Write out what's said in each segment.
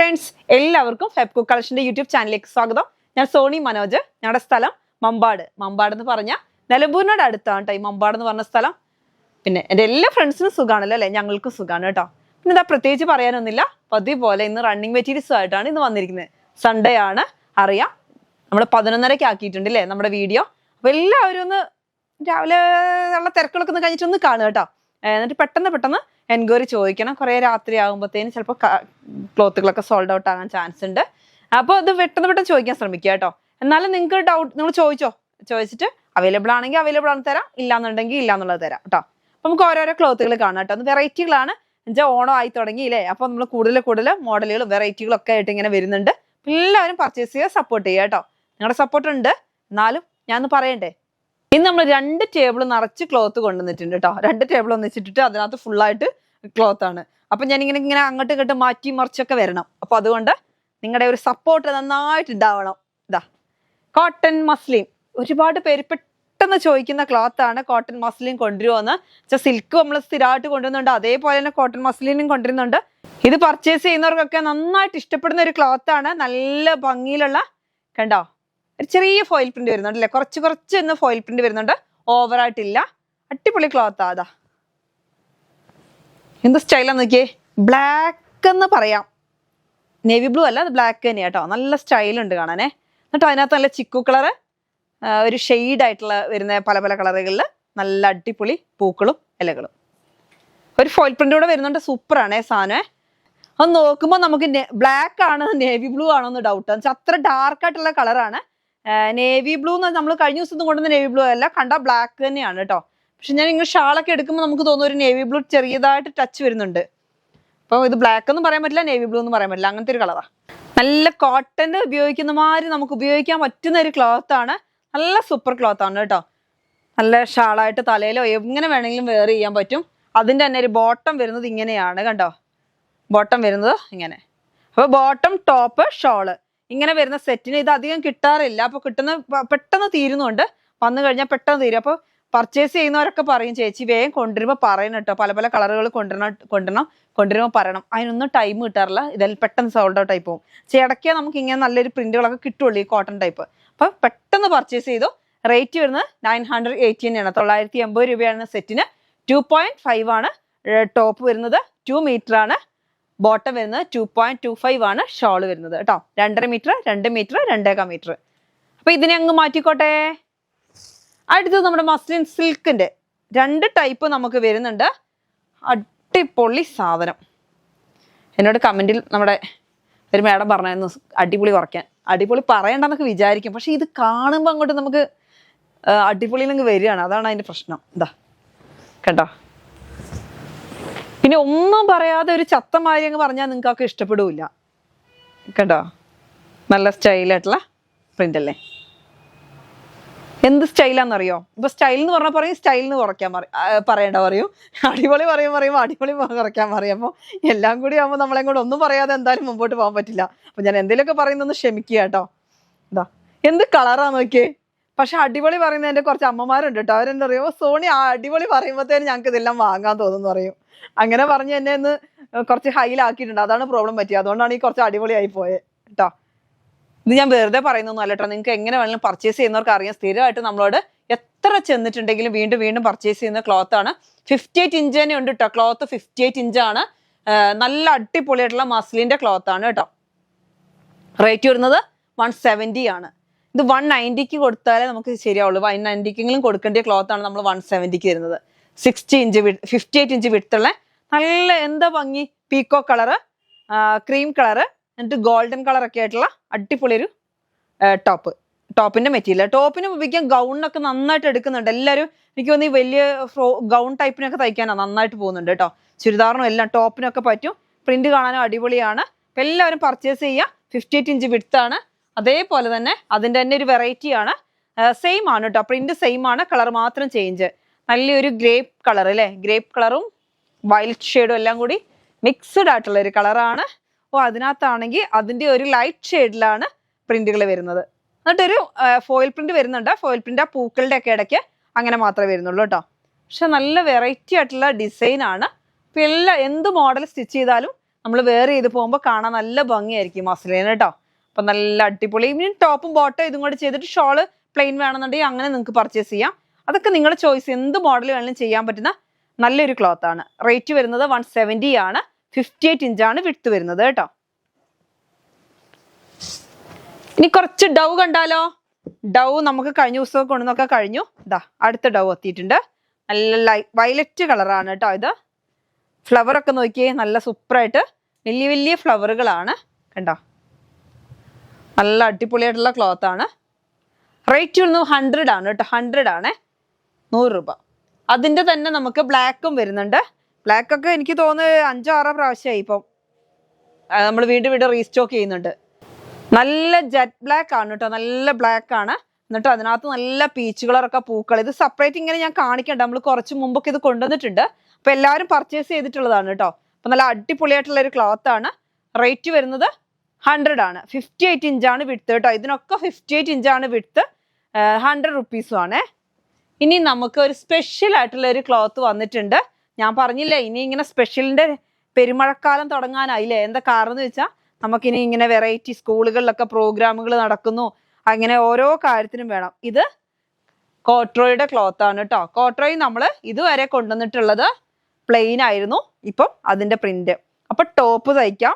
Friends, എല്ലാവർക്കും ഫെബ്കു കളക്ഷന്റെ YouTube ചാനലിലേക്ക് സ്വാഗതം. ഞാൻ സോണി മനോജ്. ഞങ്ങളുടെ സ്ഥലം മമ്പാട്. മമ്പാട് എന്ന് പറഞ്ഞാൽ നിലമ്പൂരിനോട് അടുത്താണ് കേട്ടോ ഈ മമ്പാട് എന്ന് പറഞ്ഞ സ്ഥലം. പിന്നെ എൻ്റെ എല്ലാ ഫ്രണ്ട്സിനും സുഖമാണല്ലോ അല്ലേ? ഞങ്ങൾക്കും സുഖമാണ് കേട്ടോ. പിന്നെ ഇതാ പ്രത്യേകിച്ച് പറയാനൊന്നുമില്ല. പതിവ് പോലെ ഇന്ന് റണ്ണിങ് മെറ്റീരിയൽസും ആയിട്ടാണ് ഇന്ന് വന്നിരിക്കുന്നത്. സൺഡേ ആണ്, അറിയാം. നമ്മൾ 11:30 ആക്കിയിട്ടുണ്ട് അല്ലേ നമ്മുടെ വീഡിയോ. അപ്പോൾ എല്ലാവരും ഒന്ന് രാവിലെ ഉള്ള തിരക്കുകളൊക്കെ ഒന്ന് കഴിഞ്ഞിട്ടൊന്ന് കാണുക കേട്ടോ. എന്നിട്ട് പെട്ടെന്ന് എൻക്വയറി ചോദിക്കണം. കുറേ രാത്രി ആകുമ്പോഴത്തേന് ചിലപ്പോൾ ക്ലോത്തുകളൊക്കെ സോൾഡ് ഔട്ട് ആകാൻ ചാൻസ് ഉണ്ട്. അപ്പോൾ അത് പെട്ടെന്ന് ചോദിക്കാൻ ശ്രമിക്കുക കേട്ടോ. എന്നാലും നിങ്ങൾക്ക് ഡൗട്ട് നിങ്ങൾ ചോദിച്ചിട്ട് അവൈലബിൾ ആണെങ്കിൽ അവൈലബിൾ ആണ് തരാം, ഇല്ലാന്നുണ്ടെങ്കിൽ ഇല്ലാന്നുള്ളത് തരാം കേട്ടോ. അപ്പം നമുക്ക് ഓരോരോ ക്ലോത്തുകൾ കാണാം കേട്ടോ. അത് വെറൈറ്റികളാണ്. എന്നുവെച്ചാൽ ഓണം ആയി തുടങ്ങിയില്ലേ? അപ്പോൾ നമ്മൾ കൂടുതൽ മോഡലുകളും വെറൈറ്റികളും ഒക്കെ ആയിട്ട് ഇങ്ങനെ വരുന്നുണ്ട്. എല്ലാവരും പർച്ചേസ് ചെയ്യുക, സപ്പോർട്ട് ചെയ്യുക കേട്ടോ. നിങ്ങളുടെ സപ്പോർട്ട് ഉണ്ട്. എന്നാലും ഞാനൊന്ന് പറയണ്ടേ, ഇന്ന് നമ്മൾ 2 ടേബിൾ നിറച്ച് ക്ലോത്ത് കൊണ്ടുവന്നിട്ടുണ്ട് കേട്ടോ. 2 ടേബിൾ ഒന്നിച്ചിട്ടിട്ട് അതിനകത്ത് ഫുള്ളായിട്ട് ക്ലോത്ത് ആണ്. അപ്പം ഞാനിങ്ങനെ അങ്ങോട്ട് ഇങ്ങോട്ട് മാറ്റി മറിച്ചൊക്കെ വരണം. അപ്പോൾ അതുകൊണ്ട് നിങ്ങളുടെ ഒരു സപ്പോർട്ട് നന്നായിട്ട് ഉണ്ടാവണം. ഇതാ കോട്ടൺ മസ്ലിൻ. ഒരുപാട് പേര് പെട്ടെന്ന് ചോദിക്കുന്ന ക്ലോത്ത് ആണ്. കോട്ടൺ മസ്ലിൻ കൊണ്ടുവരുമോന്ന് വെച്ചാൽ സിൽക്ക് നമ്മൾ സ്ഥിരമായിട്ട് കൊണ്ടുവരുന്നുണ്ട്, അതേപോലെ തന്നെ കോട്ടൺ മസ്ലിനും കൊണ്ടുവരുന്നുണ്ട്. ഇത് പർച്ചേസ് ചെയ്യുന്നവർക്കൊക്കെ നന്നായിട്ട് ഇഷ്ടപ്പെടുന്ന ഒരു ക്ലോത്ത് ആണ്. നല്ല ഭംഗിയിലുള്ള, കണ്ടോ, ഒരു ചെറിയ ഫോയിൽ പ്രിന്റ് വരുന്നുണ്ട് അല്ലേ? കുറച്ച് ഇന്ന് ഫോയിൽ പ്രിന്റ് വരുന്നുണ്ട്, ഓവറായിട്ടില്ല. അടിപൊളി ക്ലോത്ത് അതാ. എന്ത് സ്റ്റൈലാന്ന് നോക്കിയേ. ബ്ലാക്ക് എന്ന് പറയാം, നേവി ബ്ലൂ അല്ല, അത് ബ്ലാക്ക് തന്നെയാണ് കേട്ടോ. നല്ല സ്റ്റൈലുണ്ട് കാണാനേ. എന്നിട്ട് അതിനകത്ത് നല്ല ചിക്കു കളറ്, ഒരു ഷെയ്ഡായിട്ടുള്ള വരുന്ന പല കളറുകളിൽ നല്ല അടിപൊളി പൂക്കളും ഇലകളും. ഒരു ഫോയിൽ പ്രിന്റ് കൂടെ വരുന്നുണ്ട്. സൂപ്പറാണേ സാധനമേ. അത് നോക്കുമ്പോൾ നമുക്ക് ബ്ലാക്ക് ആണ് നേവി ബ്ലൂ ആണോ എന്ന് ഡൗട്ട്. എന്ന് വെച്ചാൽ അത്ര ഡാർക്കായിട്ടുള്ള കളറാണ്. നേവി ബ്ലൂ എന്ന് നമ്മൾ കഴിഞ്ഞ ദിവസം കൊണ്ടുവന്ന നേവി ബ്ലൂ അല്ല, കണ്ട ബ്ലാക്ക് തന്നെയാണ് കേട്ടോ. പക്ഷെ ഞാൻ ഇങ്ങനെ ഷാളൊക്കെ എടുക്കുമ്പോൾ നമുക്ക് തോന്നുന്നു ഒരു നേവി ബ്ലൂ ചെറിയതായിട്ട് ടച്ച് വരുന്നുണ്ട്. അപ്പോൾ ഇത് ബ്ലാക്ക് ഒന്നും പറയാൻ പറ്റില്ല, നേവി ബ്ലൂ എന്ന് പറയാൻ പറ്റില്ല, അങ്ങനത്തെ ഒരു കളറാണ്. നല്ല കോട്ടൻ്റെ ഉപയോഗിക്കുന്ന മാതിരി നമുക്ക് ഉപയോഗിക്കാൻ പറ്റുന്ന ഒരു ക്ലോത്ത് ആണ്. നല്ല സൂപ്പർ ക്ലോത്ത് ആണ് കേട്ടോ. നല്ല ഷാളായിട്ട് തലയിലോ എങ്ങനെ വേണമെങ്കിലും വെയർ ചെയ്യാൻ പറ്റും. അതിൻ്റെ തന്നെ ഒരു ബോട്ടം വരുന്നത് ഇങ്ങനെയാണ്, കണ്ടോ. ബോട്ടം വരുന്നത് ഇങ്ങനെ. അപ്പോൾ ബോട്ടം, ടോപ്പ്, ഷോള് ഇങ്ങനെ വരുന്ന സെറ്റിന് ഇത് അധികം കിട്ടാറില്ല. അപ്പോൾ പെട്ടെന്ന് തീരുന്നുണ്ട്. വന്നു കഴിഞ്ഞാൽ പെട്ടെന്ന് തീരും. അപ്പോൾ പർച്ചേസ് ചെയ്യുന്നവരൊക്കെ പറയും, ചേച്ചി വേഗം കൊണ്ടുവരുമ്പോൾ പറയണം കേട്ടോ, പല കളറുകൾ കൊണ്ടുവരുമ്പോൾ പറയണം. അതിനൊന്നും ടൈം കിട്ടാറില്ല. ഇതെല്ലാം പെട്ടെന്ന് സോൾഡ് ഔട്ട് ആയി പോകും. ഇടയ്ക്ക് നമുക്ക് ഇങ്ങനെ നല്ലൊരു പ്രിന്റുകളൊക്കെ കിട്ടുള്ളൂ ഈ കോട്ടൺ ടൈപ്പ്. അപ്പോൾ പെട്ടെന്ന് പർച്ചേസ് ചെയ്തു. റേറ്റ് വരുന്നത് 980 തന്നെയാണ്. 980 രൂപയാണ് സെറ്റിന്. 2.5 ആണ് ടോപ്പ് വരുന്നത്, 2 മീറ്റർ ആണ് ബോട്ടം വരുന്നത്, 2.25 ആണ് ഷോള് വരുന്നത് കേട്ടോ. 2.5 മീറ്റർ, 2 മീറ്റർ, 2.25 മീറ്റർ. അപ്പൊ ഇതിനെ അങ്ങ് മാറ്റിക്കോട്ടെ. അടുത്തത് നമ്മുടെ മസ്ലിൻ സിൽക്കിന്റെ 2 ടൈപ്പ് നമുക്ക് വരുന്നുണ്ട്. അടിപൊളി സാധനം. എന്നോട് കമന്റിൽ നമ്മുടെ ഒരു മേഡം പറഞ്ഞായിരുന്നു അടിപൊളി കുറയ്ക്കാൻ. അടിപൊളി പറയണ്ടെന്നൊക്കെ വിചാരിക്കും, പക്ഷെ ഇത് കാണുമ്പോൾ അങ്ങോട്ട് നമുക്ക് അടിപൊളിയിലങ്ങ് വരികയാണ്. അതാണ് അതിന്റെ പ്രശ്നം. ഇതാ കേട്ടോ. പിന്നെ ഒന്നും പറയാതെ ഒരു ചത്തമാരി അങ്ങ് പറഞ്ഞാൽ നിങ്ങൾക്കൊക്കെ ഇഷ്ടപ്പെടില്ല കേട്ടോ. നല്ല സ്റ്റൈലായിട്ടുള്ള പ്രിന്റ് അല്ലേ? എന്ത് സ്റ്റൈലാണെന്നറിയോ? ഇപ്പൊ സ്റ്റൈൽ എന്ന് പറഞ്ഞാൽ പറയും, സ്റ്റൈലിന് കുറയ്ക്കാൻ പറയണ്ട പറയും, അടിപൊളി പറയുമ്പോൾ അടിപൊളി കുറയ്ക്കാൻ പറയും. അപ്പോൾ എല്ലാം കൂടി ആകുമ്പോൾ നമ്മളെ കൂടെ ഒന്നും പറയാതെ എന്തായാലും മുമ്പോട്ട് പോകാൻ പറ്റില്ല. അപ്പൊ ഞാൻ എന്തെങ്കിലുമൊക്കെ പറയുന്നൊന്ന് ക്ഷമിക്കുക കേട്ടോ. ഇതാ എന്ത് കളറാന്ന് നോക്കിയേ. പക്ഷെ അടിപൊളി പറയുന്നതിന്റെ കുറച്ച് അമ്മമാരുണ്ട് കേട്ടോ. അവരെന്താ പറയുമോ, സോണി ആ അടിപൊളി പറയുമ്പോഴത്തേന് ഞങ്ങൾക്ക് ഇതെല്ലാം വാങ്ങാൻ തോന്നുന്നു പറയും. അങ്ങനെ പറഞ്ഞ് എന്നെ ഒന്ന് കുറച്ച് ഹൈലാക്കിയിട്ടുണ്ട്. അതാണ് പ്രോബ്ലം പറ്റിയത്. അതുകൊണ്ടാണ് ഈ കുറച്ച് അടിപൊളിയായി പോയത് കേട്ടോ. ഇത് ഞാൻ വെറുതെ പറയുന്നൊന്നും അല്ല കേട്ടോ. നിങ്ങൾക്ക് എങ്ങനെ വേണമെങ്കിലും പർച്ചേസ് ചെയ്യുന്നവർക്ക് അറിയാം. സ്ഥിരമായിട്ട് നമ്മളോട് എത്ര ചെന്നിട്ടുണ്ടെങ്കിലും വീണ്ടും പർച്ചേസ് ചെയ്യുന്ന ക്ലോത്ത് ആണ്. 58 ഇഞ്ച് തന്നെ ഉണ്ട് കേട്ടോ. ക്ലോത്ത് 58 ഇഞ്ചാണ്. നല്ല അടിപൊളിയായിട്ടുള്ള മസ്ലിന്റെ ക്ലോത്ത് ആണ് കേട്ടോ. റേറ്റ് വരുന്നത് 170 ആണ്. ഇത് 190 കൊടുത്താലേ നമുക്ക് ശരിയാവുള്ളൂ. 190 കൊടുക്കേണ്ട ക്ലോത്ത് ആണ് നമ്മൾ 170 തരുന്നത്. 58 ഇഞ്ച് വിട്ടുള്ള നല്ല എന്താ ഭംഗി, പീക്കോ കളറ്, ക്രീം കളറ്, എന്നിട്ട് ഗോൾഡൻ കളറൊക്കെ ആയിട്ടുള്ള അടിപൊളി ഒരു ടോപ്പിന്റെ മെറ്റീരിയൽ. ടോപ്പിന് ഉപയോഗിക്കാൻ ഗൗണിനൊക്കെ നന്നായിട്ട് എടുക്കുന്നുണ്ട് എല്ലാവരും. എനിക്ക് തോന്നുന്നു ഈ വലിയ ഗൗൺ ടൈപ്പിനൊക്കെ തയ്ക്കാനാണ് നന്നായിട്ട് പോകുന്നുണ്ട് കേട്ടോ. ചുരിദാറിനും എല്ലാം ടോപ്പിനൊക്കെ പറ്റും. പ്രിന്റ് കാണാനും അടിപൊളിയാണ്. അപ്പം എല്ലാവരും പർച്ചേസ് ചെയ്യുക. 58 ഇഞ്ച് വിട്താണ്. അതേപോലെ തന്നെ അതിൻ്റെ തന്നെ ഒരു വെറൈറ്റി ആണ്. സെയിം ആണ് കേട്ടോ. പ്രിന്റ് സെയിം ആണ്, കളർ മാത്രം ചേഞ്ച്. നല്ലൊരു ഗ്രേപ്പ് കളർ അല്ലേ? ഗ്രേപ്പ് കളറും വയലറ്റ് ഷെയ്ഡും എല്ലാം കൂടി മിക്സ്ഡ് ആയിട്ടുള്ള ഒരു കളറാണ്. അതിനകത്താണെങ്കിൽ അതിൻ്റെ ഒരു ലൈറ്റ് ഷെയ്ഡിലാണ് പ്രിന്റുകൾ വരുന്നത്. എന്നിട്ടൊരു ഫോയിൽ പ്രിന്റ് വരുന്നുണ്ട്. ഫോയിൽ പ്രിന്റ് ആ പൂക്കളുടെ ഒക്കെ ഇടയ്ക്ക് അങ്ങനെ മാത്രമേ വരുന്നുള്ളൂ കേട്ടോ. പക്ഷെ നല്ല വെറൈറ്റി ആയിട്ടുള്ള ഡിസൈൻ ആണ്. ഇപ്പം എന്ത് മോഡൽ സ്റ്റിച്ച് ചെയ്താലും നമ്മൾ വെയർ ചെയ്ത് പോകുമ്പോൾ കാണാൻ നല്ല ഭംഗിയായിരിക്കും മസ്ലിൻ കേട്ടോ. അപ്പം നല്ല അടിപൊളി. ഇനി ടോപ്പും ബോട്ടും ഇതും കൂടെ ചെയ്തിട്ട് ഷോള് പ്ലെയിൻ വേണമെന്നുണ്ടെങ്കിൽ അങ്ങനെ നിങ്ങൾക്ക് പർച്ചേസ് ചെയ്യാം. അതൊക്കെ നിങ്ങളുടെ ചോയ്സ്, എന്ത് മോഡൽ വേണമെങ്കിലും ചെയ്യാൻ പറ്റുന്ന നല്ലൊരു ക്ലോത്ത് ആണ്. റേറ്റ് വരുന്നത് 170 ആണ്. 58 ഇഞ്ചാണ് വിഡ്ത്ത് വരുന്നത് കേട്ടോ. ഇനി കുറച്ച് ഡൗ കണ്ടാലോ? ഡൗ നമുക്ക് കഴിഞ്ഞ ദിവസം കൊണ്ടുവന്നൊക്കെ കഴിഞ്ഞു. ഇതാ അടുത്ത ഡൗ എത്തിയിട്ടുണ്ട്. നല്ല വയലറ്റ് കളറാണ് കേട്ടോ. ഇത് ഫ്ലവർ ഒക്കെ നോക്കിയേ, നല്ല സൂപ്പറായിട്ട് വലിയ വലിയ ഫ്ലവറുകളാണ് കണ്ടോ. നല്ല അടിപൊളിയായിട്ടുള്ള ക്ലോത്ത് ആണ്. റേറ്റ് വരുന്നത് 100 ആണ് കേട്ടോ. 100 ആണ്, 100 രൂപ. അതിൻ്റെ തന്നെ നമുക്ക് ബ്ലാക്കും വരുന്നുണ്ട്. ബ്ലാക്കൊക്കെ എനിക്ക് തോന്നുന്നു 5-6 പ്രാവശ്യമായി ഇപ്പം നമ്മൾ വീണ്ടും വീണ്ടും റീസ്റ്റോക്ക് ചെയ്യുന്നുണ്ട്. നല്ല ജെറ്റ് ബ്ലാക്ക് ആണ് കേട്ടോ. നല്ല ബ്ലാക്ക് ആണ്. എന്നിട്ട് അതിനകത്ത് നല്ല പീച്ച് കളറൊക്കെ പൂക്കൾ. ഇത് സെപ്പറേറ്റ് ഇങ്ങനെ ഞാൻ കാണിക്കണ്ട, നമ്മൾ കുറച്ച് മുമ്പൊക്കെ ഇത് കൊണ്ടുവന്നിട്ടുണ്ട്. അപ്പൊ എല്ലാവരും പർച്ചേസ് ചെയ്തിട്ടുള്ളതാണ് കേട്ടോ. അപ്പൊ നല്ല അടിപൊളിയായിട്ടുള്ള ഒരു ക്ലോത്ത് ആണ്. റേറ്റ് വരുന്നത് 100 ആണ്. 58 ഇഞ്ചാണ് വിഡ്ത്ത് കേട്ടോ. ഇതിനൊക്കെ 58 ഇഞ്ചാണ് വിഡ്ത്ത്. 100 റുപ്പീസും ആണ്. ഇനി നമുക്ക് ഒരു സ്പെഷ്യൽ ആയിട്ടുള്ള ഒരു ക്ലോത്ത് വന്നിട്ടുണ്ട്. ഞാൻ പറഞ്ഞില്ലേ ഇനി ഇങ്ങനെ സ്പെഷ്യലിന്റെ പെരുമഴക്കാലം തുടങ്ങാനായില്ലേ. എന്താ കാരണം എന്ന് വെച്ചാൽ നമുക്കിനി ഇങ്ങനെ വെറൈറ്റി സ്കൂളുകളിലൊക്കെ പ്രോഗ്രാമുകൾ നടക്കുന്നു. അങ്ങനെ ഓരോ കാര്യത്തിനും വേണം. ഇത് കോട്രോയുടെ ക്ലോത്ത് ആണ് കേട്ടോ. കോട്രോയി നമ്മൾ ഇതുവരെ കൊണ്ടുവന്നിട്ടുള്ളത് പ്ലെയിൻ ആയിരുന്നു. ഇപ്പം അതിന്റെ പ്രിന്റ്. അപ്പൊ ടോപ്പ് തയ്ക്കാം,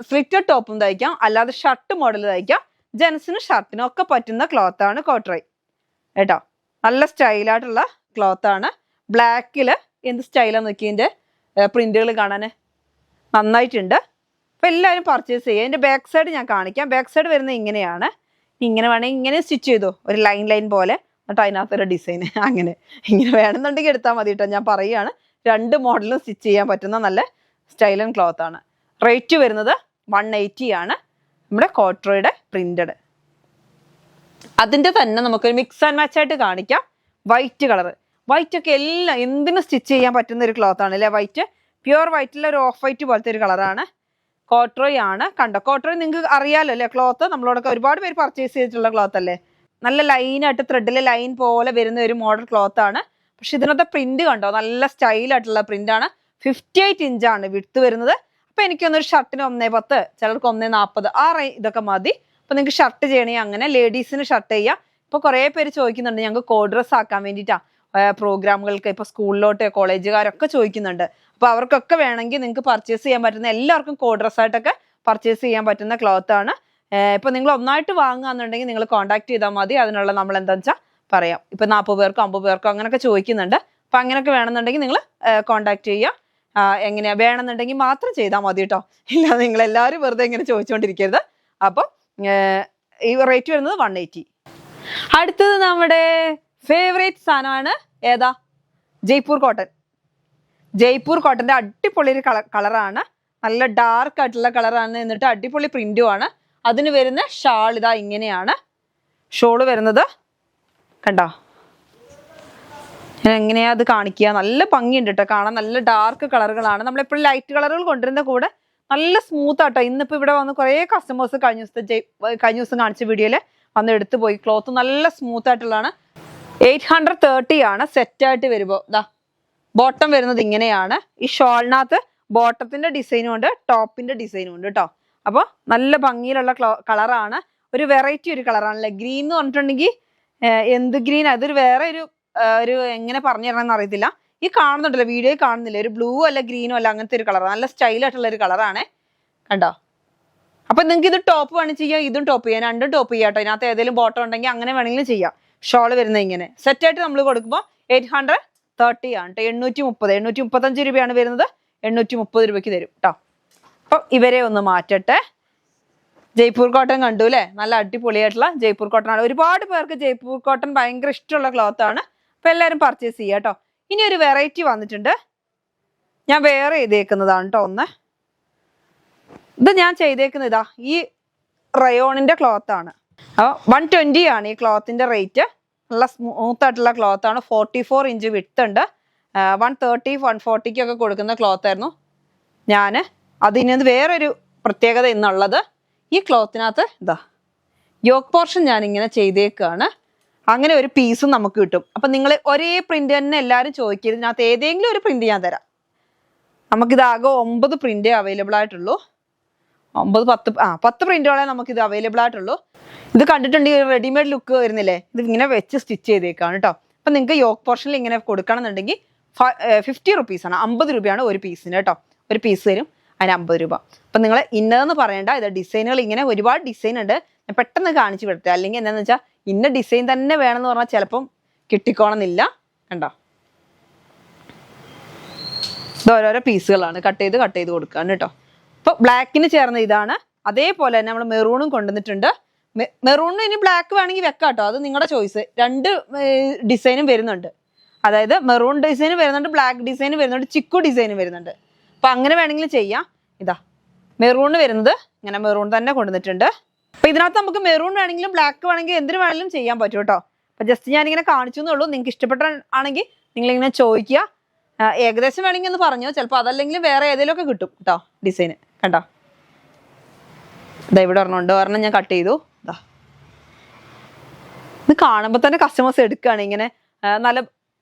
സ്ലിറ്റഡ് ടോപ്പും തയ്ക്കാം, അല്ലാതെ ഷർട്ട് മോഡൽ തയ്ക്കാം. ജെൻസിനും ഷർട്ടിനും ഒക്കെ പറ്റുന്ന ക്ലോത്ത് ആണ് കോട്രോയി കേട്ടോ. നല്ല സ്റ്റൈലായിട്ടുള്ള ക്ലോത്ത് ആണ്. ബ്ലാക്കിൽ എന്ത് സ്റ്റൈലാന്ന് നോക്കി, ഇതിന്റെ പ്രിന്റുകൾ കാണാൻ നന്നായിട്ടുണ്ട്. അപ്പൊ എല്ലാവരും പർച്ചേസ് ചെയ്യുക. ഇതിന്റെ ബാക്ക് സൈഡ് ഞാൻ കാണിക്കാം. ബാക്ക് സൈഡ് വരുന്നത് ഇങ്ങനെയാണ്. ഇങ്ങനെ വേണമെങ്കിൽ ഇങ്ങനെ സ്റ്റിച്ച് ചെയ്തോ, ഒരു ലൈൻ പോലെ. എന്നിട്ട് അതിനകത്തൊരു ഡിസൈൻ അങ്ങനെ ഇങ്ങനെ വേണമെന്നുണ്ടെങ്കിൽ എടുത്താൽ മതി കേട്ടോ. ഞാൻ പറയുകയാണ്, 2 മോഡലും സ്റ്റിച്ച് ചെയ്യാൻ പറ്റുന്ന നല്ല സ്റ്റൈലൻ ക്ലോത്ത് ആണ്. റേറ്റ് വരുന്നത് 180 ആണ്. നമ്മുടെ കോട്രോയുടെ പ്രിന്റഡ്. അതിന്റെ തന്നെ നമുക്കൊരു മിക്സ് ആൻഡ് മാച്ച് ആയിട്ട് കാണിക്കാം. White colour. വൈറ്റ് ഒക്കെ എല്ലാം എന്തിനും സ്റ്റിച്ച് ചെയ്യാൻ പറ്റുന്ന ഒരു ക്ലോത്ത് ആണ് അല്ലേ. വൈറ്റ് പ്യുവർ വൈറ്റിലെ ഒരു ഓഫ് വൈറ്റ് പോലത്തെ ഒരു കളറാണ്. കോട്രോയി ആണ് കണ്ടോ. കോട്രോയി നിങ്ങൾക്ക് അറിയാലോ അല്ലേ. ക്ലോത്ത് നമ്മളോടൊക്കെ ഒരുപാട് പേര് പർച്ചേസ് ചെയ്തിട്ടുള്ള ക്ലോത്ത് അല്ലേ. നല്ല ലൈനായിട്ട് ത്രെഡിലെ ലൈൻ പോലെ വരുന്ന ഒരു മോഡൽ ക്ലോത്ത് ആണ്. പക്ഷെ ഇതിനകത്തെ പ്രിന്റ് കണ്ടോ, നല്ല സ്റ്റൈലായിട്ടുള്ള പ്രിന്റ് ആണ്. 58 ഇഞ്ചാണ് വിഡ്ത്ത് വരുന്നത്. അപ്പൊ എനിക്കൊന്നൊരു ഷർട്ടിന് 1.10, ചിലർക്ക് 1.40 ആ ഇതൊക്കെ മതി. അപ്പൊ നിങ്ങൾക്ക് ഷർട്ട് ചെയ്യണമെങ്കിൽ അങ്ങനെ ലേഡീസിന് ഷർട്ട് ചെയ്യാം. ഇപ്പൊ കുറെ പേര് ചോദിക്കുന്നുണ്ട് ഞങ്ങൾക്ക് കോ ഡ്രസ് ആക്കാൻ വേണ്ടിയിട്ടാ പ്രോഗ്രാമുകൾക്ക്. ഇപ്പൊ സ്കൂളിലോട്ട് കോളേജുകാരൊക്കെ ചോദിക്കുന്നുണ്ട്. അപ്പൊ അവർക്കൊക്കെ വേണമെങ്കിൽ നിങ്ങൾക്ക് പർച്ചേസ് ചെയ്യാൻ പറ്റുന്ന, എല്ലാവർക്കും കോ ഡ്രസ് ആയിട്ടൊക്കെ പർച്ചേസ് ചെയ്യാൻ പറ്റുന്ന ക്ലോത്ത് ആണ്. ഇപ്പൊ നിങ്ങൾ ഒന്നായിട്ട് വാങ്ങുകയെന്നുണ്ടെങ്കിൽ നിങ്ങൾ കോൺടാക്ട് ചെയ്താൽ മതി. അതിനുള്ള നമ്മൾ എന്താണെന്ന് വെച്ചാൽ പറയാം. ഇപ്പൊ 40 പേർക്കോ 50 പേർക്കോ അങ്ങനെയൊക്കെ ചോദിക്കുന്നുണ്ട്. അപ്പൊ അങ്ങനെയൊക്കെ വേണമെന്നുണ്ടെങ്കിൽ നിങ്ങൾ കോൺടാക്ട് ചെയ്യുക. എങ്ങനെയാ വേണമെന്നുണ്ടെങ്കിൽ മാത്രം ചെയ്താൽ മതി കേട്ടോ. ഇല്ലാതെ നിങ്ങൾ എല്ലാവരും വെറുതെ ഇങ്ങനെ ചോദിച്ചുകൊണ്ടിരിക്കരുത്. അപ്പൊ ഈ റേറ്റ് വരുന്നത് 180. അടുത്തത് നമ്മുടെ ഫേവറേറ്റ് സാധനമാണ്. ഏതാ? ജയ്പൂർ കോട്ടൺ. ജയ്പൂർ കോട്ടന്റെ അടിപൊളി ഒരു കളറാണ്. നല്ല ഡാർക്ക് ആയിട്ടുള്ള കളറാണ്. എന്നിട്ട് അടിപൊളി പ്രിന്റും ആണ്. അതിന് വരുന്ന ഷാൾ ഇതാ ഇങ്ങനെയാണ്. ഷോള് വരുന്നത് കണ്ടോ. ഞാൻ എങ്ങനെയാ അത് കാണിക്കുക. നല്ല ഭംഗിയുണ്ട് കേട്ടോ കാണാൻ. നല്ല ഡാർക്ക് കളറുകളാണ്. നമ്മളെപ്പോഴും ലൈറ്റ് കളറുകൾ കൊണ്ടുവരുന്ന കൂടെ നല്ല സ്മൂത്ത് ആട്ടോ. ഇന്നിപ്പോ ഇവിടെ വന്ന് കുറേ കസ്റ്റമേഴ്സ് കഴിഞ്ഞ ദിവസം കാണിച്ച വീഡിയോയില് വന്ന് എടുത്തു പോയി. ക്ലോത്ത് നല്ല സ്മൂത്ത് ആയിട്ടുള്ളതാണ്. 830 ആണ് സെറ്റായിട്ട് വരുമ്പോൾ. ഇതാ ബോട്ടം വരുന്നത് ഇങ്ങനെയാണ്. ഈ ഷോളിനകത്ത് ബോട്ടത്തിന്റെ ഡിസൈനും ഉണ്ട്, ടോപ്പിന്റെ ഡിസൈനും ഉണ്ട് കേട്ടോ. അപ്പോൾ നല്ല ഭംഗിയിലുള്ള കളറാണ്. ഒരു വെറൈറ്റി ഒരു കളറാണല്ലേ. ഗ്രീൻ എന്ന് പറഞ്ഞിട്ടുണ്ടെങ്കിൽ എന്ത് ഗ്രീൻ, അതൊരു വേറെ ഒരു എങ്ങനെ പറഞ്ഞു തരണമെന്ന് അറിയത്തില്ല. ഈ കാണുന്നുണ്ടല്ലോ, വീഡിയോയിൽ കാണുന്നില്ല, ഒരു ബ്ലൂ അല്ല ഗ്രീനോ അല്ല, അങ്ങനത്തെ ഒരു കളറാണ്. നല്ല സ്റ്റൈലായിട്ടുള്ള ഒരു കളറാണ് കണ്ടോ. അപ്പൊ നിങ്ങൾക്ക് ഇത് ടോപ്പ് വേണമെങ്കിൽ ചെയ്യാം, ഇതും ടോപ്പ് ചെയ്യാം, രണ്ടും ടോപ്പ് ചെയ്യാം കേട്ടോ. ഇതിനകത്ത് ഏതെങ്കിലും ബോട്ടം ഉണ്ടെങ്കിൽ അങ്ങനെ വേണമെങ്കിലും ചെയ്യാം. ഷോള് വരുന്നത് ഇങ്ങനെ സെറ്റായിട്ട് നമ്മൾ കൊടുക്കുമ്പോൾ 830 ആണ് കേട്ടോ. 835 രൂപയാണ് വരുന്നത്. 830 രൂപയ്ക്ക് തരും കേട്ടോ. അപ്പം ഇവരെ ഒന്ന് മാറ്റട്ടെ. ജയ്പൂർ കോട്ടൺ കണ്ടു അല്ലേ. നല്ല അടിപൊളിയായിട്ടുള്ള ജയ്പൂർ കോട്ടൺ ആണ്. ഒരുപാട് പേർക്ക് ജയ്പൂർ കോട്ടൺ ഭയങ്കര ഇഷ്ടമുള്ള ക്ലോത്ത് ആണ്. അപ്പൊ എല്ലാവരും പർച്ചേസ് ചെയ്യാം കേട്ടോ. ഇനി ഒരു വെറൈറ്റി വന്നിട്ടുണ്ട്. ഞാൻ വേറെ ചെയ്തേക്കുന്നതാണ് കേട്ടോ. ഇത് ഞാൻ ചെയ്തേക്കുന്നത് ഇതാ ഈ റയോണിന്റെ ക്ലോത്ത് ആണ്. 120 ആണ് ഈ ക്ലോത്തിന്റെ റേറ്റ്. നല്ല സ്മൂത്ത് ആയിട്ടുള്ള ക്ലോത്ത് ആണ്. 44 ഇഞ്ച് വിഡ്ത്ത് ഉണ്ട്. 130 140 ഒക്കെ കൊടുക്കുന്ന ക്ലോത്ത് ആയിരുന്നു. അതിനകത്ത് വേറൊരു പ്രത്യേകത ഇന്നുള്ളത്, ഈ ക്ലോത്തിനകത്ത് ഇതാ യോക്ക് പോർഷൻ ഞാൻ ഇങ്ങനെ ചെയ്തേക്കാണ്. അങ്ങനെ ഒരു പീസും നമുക്ക് കിട്ടും. അപ്പം നിങ്ങൾ ഒരേ പ്രിന്റ് തന്നെ എല്ലാവരും ചോദിക്കരുത്. ഇതിനകത്ത് ഏതെങ്കിലും ഒരു പ്രിന്റ് ഞാൻ തരാം. നമുക്കിത് ആകെ 9 പ്രിന്റേ അവൈലബിൾ ആയിട്ടുള്ളൂ. 10 പ്രിന്റുകളെ നമുക്കിത് അവൈലബിൾ ആയിട്ടുള്ളൂ. ഇത് കണ്ടിട്ടുണ്ടെങ്കിൽ റെഡിമെയ്ഡ് ലുക്ക് വരുന്നില്ലേ, ഇത് ഇങ്ങനെ വെച്ച് സ്റ്റിച്ച് ചെയ്തേക്കാണ് കേട്ടോ. അപ്പം നിങ്ങൾക്ക് യോക്ക് പോർഷനിൽ ഇങ്ങനെ കൊടുക്കണമെന്നുണ്ടെങ്കിൽ 50 റുപ്പീസാണ്, 50 രൂപയാണ് ഒരു പീസിന് കേട്ടോ. ഒരു പീസ് വരും, അതിന് 50 രൂപ. അപ്പം നിങ്ങൾ ഇന്നതെന്ന് പറയണ്ട, ഇത് ഡിസൈനുകൾ ഇങ്ങനെ ഒരുപാട് ഡിസൈൻ ഉണ്ട്, ഞാൻ പെട്ടെന്ന് കാണിച്ചു വിടട്ടെ. അല്ലെങ്കിൽ എന്താണെന്ന് വെച്ചാൽ ഇന്ന ഡിസൈൻ തന്നെ വേണമെന്ന് പറഞ്ഞാൽ ചിലപ്പം കിട്ടിക്കോണമെന്നില്ല. കണ്ടോ, ഇത് ഓരോരോ പീസുകളാണ്, കട്ട് ചെയ്ത് കൊടുക്കുകയാണ് കേട്ടോ. അപ്പോൾ ബ്ലാക്കിന് ചേർന്ന ഇതാണ്. അതേപോലെ തന്നെ നമ്മൾ മെറൂണും കൊണ്ടുവന്നിട്ടുണ്ട്. മെറൂണിന് ഇനി ബ്ലാക്ക് വേണമെങ്കിൽ വെക്കാം കേട്ടോ, അത് നിങ്ങളുടെ ചോയ്സ്. 2 ഡിസൈനും വരുന്നുണ്ട്, അതായത് മെറൂൺ ഡിസൈൻ വരുന്നുണ്ട്, ബ്ലാക്ക് ഡിസൈൻ വരുന്നുണ്ട്, ചിക്കു ഡിസൈൻ വരുന്നുണ്ട്. അപ്പം അങ്ങനെ വേണമെങ്കിൽ ചെയ്യാം. ഇതാ മെറൂണ് വരുന്നത് ഇങ്ങനെ മെറൂൺ തന്നെ കൊണ്ടുവന്നിട്ടുണ്ട്. അപ്പം ഇതിനകത്ത് നമുക്ക് മെറൂൺ വേണമെങ്കിലും ബ്ലാക്ക് വേണമെങ്കിലും എന്തിനു വേണമെങ്കിലും ചെയ്യാൻ പറ്റും കേട്ടോ. അപ്പം ജസ്റ്റ് ഞാനിങ്ങനെ കാണിച്ചു എന്നുള്ളൂ. നിങ്ങൾക്ക് ഇഷ്ടപ്പെട്ട ആണെങ്കിൽ നിങ്ങളിങ്ങനെ ചോദിക്കുക. ഏകദേശം വേണമെങ്കിൽ ഒന്ന് പറഞ്ഞോ, ചിലപ്പോൾ അതല്ലെങ്കിൽ വേറെ ഏതെങ്കിലുമൊക്കെ കിട്ടും കേട്ടോ ഡിസൈന്. കണ്ടോ, ഇതാ ഇവിടെ ഒരെണ്ണം ഞാൻ കട്ട് ചെയ്തു. ഇതാ ഇത് കാണുമ്പോൾ തന്നെ കസ്റ്റമേഴ്സ് എടുക്കുകയാണ്. ഇങ്ങനെ നല്ല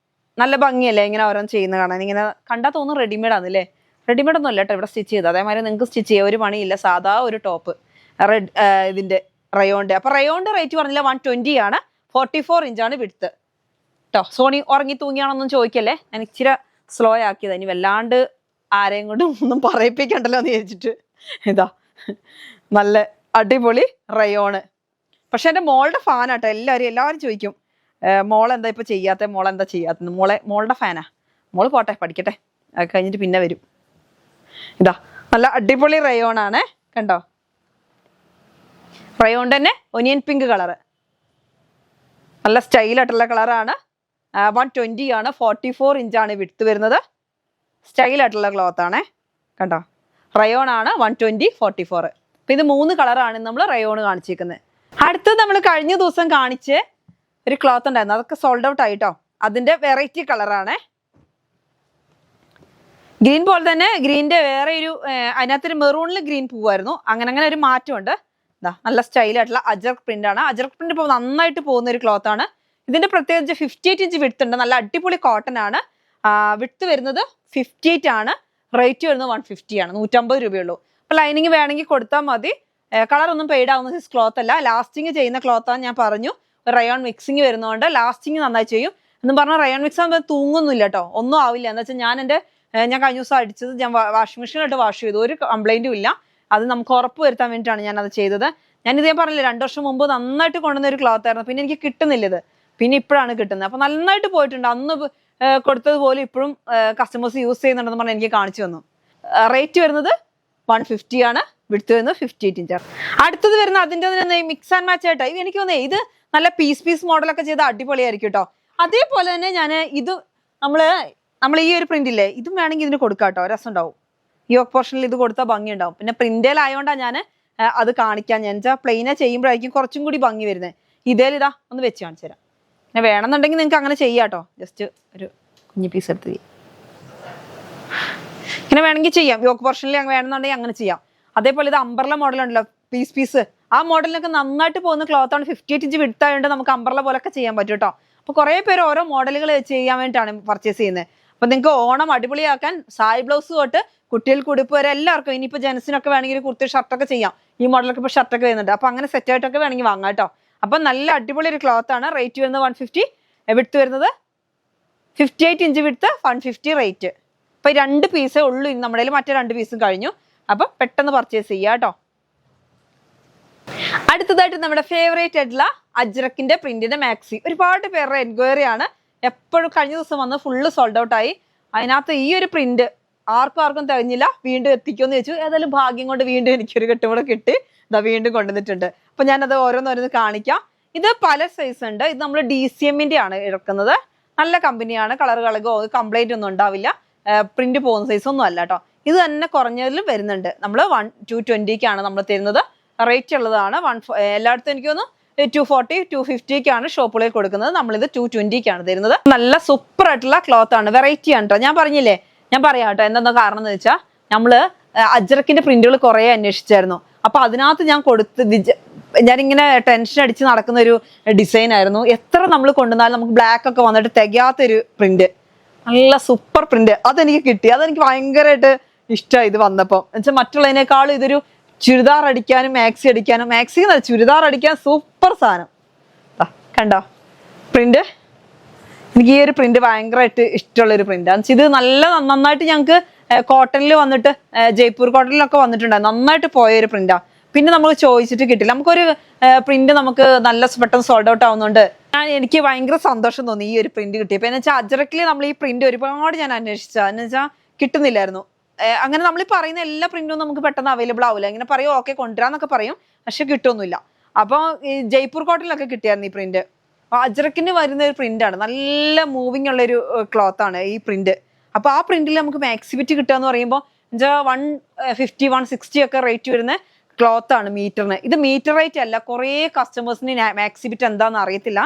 നല്ല ഭംഗിയല്ലേ ഇങ്ങനെ ഓരോന്ന് ചെയ്യുന്ന കാണാൻ. ഇങ്ങനെ കണ്ടാൽ തോന്നുന്നു റെഡിമെയ്ഡ് ആണല്ലേ. റെഡിമെയ്ഡ് ഒന്നും അല്ല കേട്ടോ, ഇവിടെ സ്റ്റിച്ച് ചെയ്ത്. അതേമാതിരി നിങ്ങൾക്ക് സ്റ്റിച്ച് ചെയ്യാം, ഒരു പണിയില്ല. സാധാ ഒരു ടോപ്പ് ഇതിൻ്റെ റയോണിൻ്റെ. അപ്പോൾ റയോണിൻ്റെ റേറ്റ് പറഞ്ഞില്ല, 120 ആണ്. 44 ഇഞ്ചാണ് വിഡ്ത്ത് കേട്ടോ. സോണി ഉറങ്ങി തൂങ്ങിയാണോന്നും ചോദിക്കല്ലേ, ഞാൻ ഇച്ചിരി സ്ലോ ആക്കിയത്. ഇനി വല്ലാണ്ട് ആരെയും കൊണ്ടും ഒന്നും പറയിപ്പിക്കണ്ടല്ലോ എന്ന് വിചാരിച്ചിട്ട്. ഇതാ നല്ല അടിപൊളി റയോണ്. പക്ഷെ എൻ്റെ മോളുടെ ഫാനാട്ടോ. എല്ലാവരും ചോദിക്കും മോളെന്താ ഇപ്പോൾ ചെയ്യാത്ത, മോളെന്താ ചെയ്യാത്തത്. മോളുടെ ഫാനാ. മോള് പോട്ടെ, പഠിക്കട്ടെ, അത് കഴിഞ്ഞിട്ട് പിന്നെ വരും. ഇതാ നല്ല അടിപൊളി റയോണാണ്, കണ്ടോ. റയോൺ തന്നെ ഒനിയൻ പിങ്ക് കളറ്, നല്ല സ്റ്റൈലായിട്ടുള്ള കളറാണ്. 120 ആണ്. 44 ഇഞ്ചാണ് വിഡ്ത്ത് വരുന്നത്. സ്റ്റൈലായിട്ടുള്ള ക്ലോത്ത് ആണേ, കണ്ടോ. റയോൺ ആണ്, 120, 44. അപ്പം ഇത് 3 കളറാണ് നമ്മൾ റയോൺ കാണിച്ചിരിക്കുന്നത്. അടുത്തത് നമ്മൾ കഴിഞ്ഞ ദിവസം കാണിച്ച് ഒരു ക്ലോത്ത് ഉണ്ടായിരുന്നു, അതൊക്കെ സോൾഡ് ഔട്ട് ആയിട്ടോ. അതിൻ്റെ വെറൈറ്റി കളറാണേ. ഗ്രീൻ പോലെ തന്നെ ഗ്രീൻ്റെ വേറെ ഒരു, അതിനകത്തൊരു മെറൂണിൽ ഗ്രീൻ പൂവായിരുന്നു. അങ്ങനെ ഒരു മാറ്റമുണ്ട്. ഇതാ നല്ല സ്റ്റൈലായിട്ടുള്ള അജർക്ക് പ്രിന്റ് ആണ്. അജർക്ക് പ്രിന്റ് ഇപ്പോൾ നന്നായിട്ട് പോകുന്ന ഒരു ക്ലോത്ത് ആണ്. ഇതിന്റെ പ്രത്യേകിച്ച് 58 ഇഞ്ച് വിഡ്ത്ത് ഉണ്ട്. നല്ല അടിപൊളി കോട്ടൺ ആണ്. വിഡ്ത്ത് വരുന്നത് 58 ആണ്. റേറ്റ് വരുന്നത് 150 ആണ്. 150 രൂപയുള്ളൂ. അപ്പോൾ ലൈനിങ് വേണമെങ്കിൽ കൊടുത്താൽ മതി. കളർ ഒന്നും പെയ്ഡ് ആവുന്ന ക്ലോത്ത് അല്ല, ലാസ്റ്റിങ് ചെയ്യുന്ന ക്ലോത്താണ്. ഞാൻ പറഞ്ഞു റയോൺ മിക്സിങ് വരുന്നതുകൊണ്ട് ലാസ്റ്റിങ് നന്നായി ചെയ്യും എന്ന് പറഞ്ഞാൽ റയോൺ മിക്സ് ആകുമ്പോൾ തൂങ്ങൊന്നുമില്ല കേട്ടോ, ഒന്നും ആവില്ല. എന്താ വെച്ചാൽ ഞാൻ കഴിഞ്ഞ ദിവസം അടിച്ചത് ഞാൻ വാഷിംഗ് മെഷീനിലിട്ട് വാഷ് ചെയ്തു, ഒരു കംപ്ലൈൻറ്റും ഇല്ല. അത് നമുക്ക് ഉറപ്പ് വരുത്താൻ വേണ്ടിയിട്ടാണ് ഞാനത് ചെയ്തത്. ഞാനിതേ പറഞ്ഞില്ലേ, 2 വർഷം മുമ്പ് നന്നായിട്ട് കൊണ്ടുവന്ന ഒരു ക്ലോത്ത് ആയിരുന്നു. പിന്നെ എനിക്ക് കിട്ടുന്നില്ല ഇത്, പിന്നെ ഇപ്പോഴാണ് കിട്ടുന്നത്. അപ്പോൾ നന്നായിട്ട് പോയിട്ടുണ്ട്. അന്ന് കൊടുത്തതുപോലെ ഇപ്പോഴും കസ്റ്റമേഴ്സ് യൂസ് ചെയ്യുന്നുണ്ടെന്ന് പറഞ്ഞാൽ എനിക്ക് കാണിച്ചു തന്നു. റേറ്റ് വരുന്നത് 150 ആണ്. വിഡ്ത്ത് വരുന്നത് 58 ഇഞ്ചാണ്. അടുത്തത് വരുന്ന അതിൻ്റെ മിക്സ് ആൻഡ് മാച്ച് ആയിട്ടാണ്. ഇത് എനിക്ക് തോന്നുന്നത് ഇത് നല്ല പീസ് മോഡലൊക്കെ ചെയ്ത് അടിപൊളിയായിരിക്കും കേട്ടോ. അതേപോലെ തന്നെ ഞാൻ ഇത് നമ്മൾ ഈ ഒരു പ്രിന്റ് ഇല്ലേ, ഇതും വേണമെങ്കിൽ ഇതിന് കൊടുക്കാം കേട്ടോ, രസം ഉണ്ടാവും. യോക്ക് പോർഷനിൽ ഇത് കൊടുത്താൽ ഭംഗി ഉണ്ടാവും. പിന്നെ പ്രിന്റേലായതുകൊണ്ടാണ് ഞാൻ അത് കാണിക്കാൻ. ഞാൻ പ്ലെയിനെ ചെയ്യുമ്പോഴായിരിക്കും കുറച്ചും കൂടി ഭംഗി വരുന്നത്. ഇതാ ഒന്ന് വെച്ച് കാണിച്ചു തരാം. പിന്നെ വേണമെന്നുണ്ടെങ്കിൽ നിങ്ങൾക്ക് അങ്ങനെ ചെയ്യാം കേട്ടോ. ജസ്റ്റ് ഒരു കുഞ്ഞു പീസ് എടുത്ത് ഇങ്ങനെ വേണമെങ്കിൽ ചെയ്യാം. യോക്ക് പോർഷനിൽ വേണമെന്നുണ്ടെങ്കിൽ അങ്ങനെ ചെയ്യാം. അതേപോലെ ഇത് അംബ്രല മോഡൽ ഉണ്ടല്ലോ, പീസ് ആ മോഡലിനൊക്കെ നന്നായിട്ട് പോകുന്ന ക്ലോത്താണ്. 58 ഇഞ്ച് വിഡ്ത്ത് ആയതുകൊണ്ട് നമുക്ക് അംബ്രല പോലൊക്കെ ചെയ്യാൻ പറ്റും കേട്ടോ. അപ്പോൾ കുറേ പേര് ഓരോ മോഡലുകൾ ചെയ്യാൻ വേണ്ടിയിട്ടാണ് പർച്ചേസ് ചെയ്യുന്നത്. അപ്പോൾ നിങ്ങൾക്ക് ഓണം അടിപൊളിയാക്കാൻ സാരി ബ്ലൗസ് തൊട്ട് കുട്ടികൾക്ക് ഉടുപ്പ് വരെ എല്ലാവർക്കും, ഇനിയിപ്പോൾ ജെൻസിനൊക്കെ വേണമെങ്കിൽ കുർത്തി ഷർട്ടൊക്കെ ചെയ്യാം. ഈ മോഡലൊക്കെ ഇപ്പോൾ ഷർട്ടൊക്കെ വരുന്നുണ്ട്. അപ്പോൾ അങ്ങനെ സെറ്റായിട്ടൊക്കെ വേണമെങ്കിൽ വാങ്ങാം കേട്ടോ. അപ്പം നല്ല അടിപൊളി ഒരു ക്ലോത്ത് ആണ്. റേറ്റ് വരുന്നത് 150, വിഡ്ത്ത് വരുന്നത് 58 ഇഞ്ച് വിഡ്ത്ത്, 150 റേറ്റ്. അപ്പോൾ 2 പീസേ ഉള്ളൂ നമ്മുടെ കയ്യിൽ, മറ്റേ 2 പീസും കഴിഞ്ഞു. അപ്പം പെട്ടെന്ന് പർച്ചേസ് ചെയ്യാം കേട്ടോ. അടുത്തതായിട്ട് നമ്മുടെ ഫേവറേറ്റ് ആയിട്ടുള്ള അജ്രക്കിന്റെ പ്രിന്റിന്റെ മാക്സി. ഒരുപാട് പേരുടെ എൻക്വയറി ആണ്. എപ്പോഴും കഴിഞ്ഞ ദിവസം വന്ന് ഫുള്ള് സോൾഡ് ഔട്ട് ആയി. അതിനകത്ത് ഈ ഒരു പ്രിന്റ് ആർക്കും തികഞ്ഞില്ല. വീണ്ടും എത്തിക്കുമെന്ന് ചോദിച്ചു. ഏതായാലും ഭാഗ്യം കൊണ്ട് വീണ്ടും എനിക്കൊരു കെട്ടും കൂടെ കിട്ടി. ഇതാ വീണ്ടും കൊണ്ടുവന്നിട്ടുണ്ട്. അപ്പൊ ഞാനത് ഓരോന്നോരോന്ന് കാണിക്കാം. ഇത് പല സൈസ് ഉണ്ട്. ഇത് നമ്മൾ DCMന്റെ ആണ് ഇറക്കുന്നത്. നല്ല കമ്പനിയാണ്. കളർ കളകോ കംപ്ലൈന്റ് ഒന്നും ഉണ്ടാവില്ല. പ്രിന്റ് പോകുന്ന സൈസ് ഒന്നും അല്ല കേട്ടോ. ഇത് തന്നെ കുറഞ്ഞതിലും വരുന്നുണ്ട്. നമ്മൾ 220ക്കാണ് നമ്മൾ തരുന്നത്. റേറ്റ് ഉള്ളതാണ്. എല്ലായിടത്തും എനിക്ക് തോന്നുന്നു 240, 250ക്കാണ് ഷോപ്പുകളിൽ കൊടുക്കുന്നത്. നമ്മളിത് 220ക്കാണ് തരുന്നത്. നല്ല സൂപ്പർ ആയിട്ടുള്ള ക്ലോത്ത് ആണ്. വെറൈറ്റി ആണ് കേട്ടോ. ഞാൻ പറയാം കേട്ടോ എന്താ കാരണം എന്ന് വെച്ചാൽ, നമ്മള് അജ്രക്കിന്റെ പ്രിന്റുകൾ കുറെ അന്വേഷിച്ചായിരുന്നു. അപ്പൊ അതിനകത്ത് ഞാനിങ്ങനെ ടെൻഷൻ അടിച്ച് നടക്കുന്ന ഒരു ഡിസൈൻ ആയിരുന്നു. എത്ര നമ്മൾ കൊണ്ടുവന്നാലും നമുക്ക് ബ്ലാക്ക് ഒക്കെ വന്നിട്ട് തികയാത്തൊരു പ്രിന്റ്. നല്ല സൂപ്പർ പ്രിന്റ്. അതെനിക്ക് കിട്ടി, അതെനിക്ക് ഭയങ്കരമായിട്ട് ഇഷ്ടമായി ഇത് വന്നപ്പോൾ. എന്നുവെച്ചാൽ മറ്റുള്ളതിനേക്കാളും ഇതൊരു ചുരിദാർ അടിക്കാനും മാക്സി അടിക്കാനും, മാക്സി ചുരിദാർ അടിക്കാൻ സൂപ്പർ സാധനം. കണ്ടോ പ്രിന്റ്? എനിക്ക് ഈ ഒരു പ്രിന്റ് ഭയങ്കരമായിട്ട് ഇഷ്ടമുള്ളൊരു പ്രിന്റാണ്. ഇത് നന്നായിട്ട് ഞങ്ങൾക്ക് കോട്ടണിൽ വന്നിട്ട്, ജയ്പൂർ കോട്ടണിലൊക്കെ വന്നിട്ടുണ്ടായിരുന്നു. നന്നായിട്ട് പോയൊരു പ്രിന്റാ. പിന്നെ നമുക്ക് ചോദിച്ചിട്ട് കിട്ടില്ല. നമുക്കൊരു പ്രിന്റ് നമുക്ക് നല്ല പെട്ടെന്ന് സോൾഡ് ഔട്ട് ആവുന്നുണ്ട്. എനിക്ക് ഭയങ്കര സന്തോഷം തോന്നി ഈ ഒരു പ്രിന്റ് കിട്ടിയപ്പോൾ. എന്ന് വെച്ചാൽ അജ്രക്കിൽ നമ്മൾ ഈ പ്രിന്റ് ഒരുപാട് ഞാൻ അന്വേഷിച്ച, എന്ന് വെച്ചാൽ കിട്ടുന്നില്ലായിരുന്നു. അങ്ങനെ നമ്മൾ ഈ പറയുന്ന എല്ലാ പ്രിന്റും നമുക്ക് പെട്ടെന്ന് അവൈലബിൾ ആവില്ല. ഇങ്ങനെ പറയും ഓക്കെ കൊണ്ടുവരാന്നൊക്കെ പറയും, പക്ഷെ കിട്ടുമൊന്നുമില്ല. അപ്പോൾ ഈ ജയ്പൂർ കോട്ടണിലൊക്കെ കിട്ടിയായിരുന്നു ഈ പ്രിന്റ്. അജ്രക്കിന് വരുന്ന ഒരു പ്രിന്റാണ്, നല്ല മൂവിങ് ഉള്ളൊരു ക്ലോത്ത് ആണ് ഈ പ്രിന്റ്. അപ്പോൾ ആ പ്രിന്റിൽ നമുക്ക് മാക്സി ബിറ്റ് കിട്ടുക എന്ന് പറയുമ്പോൾ 150 160 ഒക്കെ റേറ്റ് വരുന്ന ക്ലോത്ത് ആണ് മീറ്ററിന്. ഇത് മീറ്റർ റേറ്റ് അല്ല. കുറേ കസ്റ്റമേഴ്സിന് മാക്സി ബിറ്റ് എന്താണെന്ന് അറിയത്തില്ല.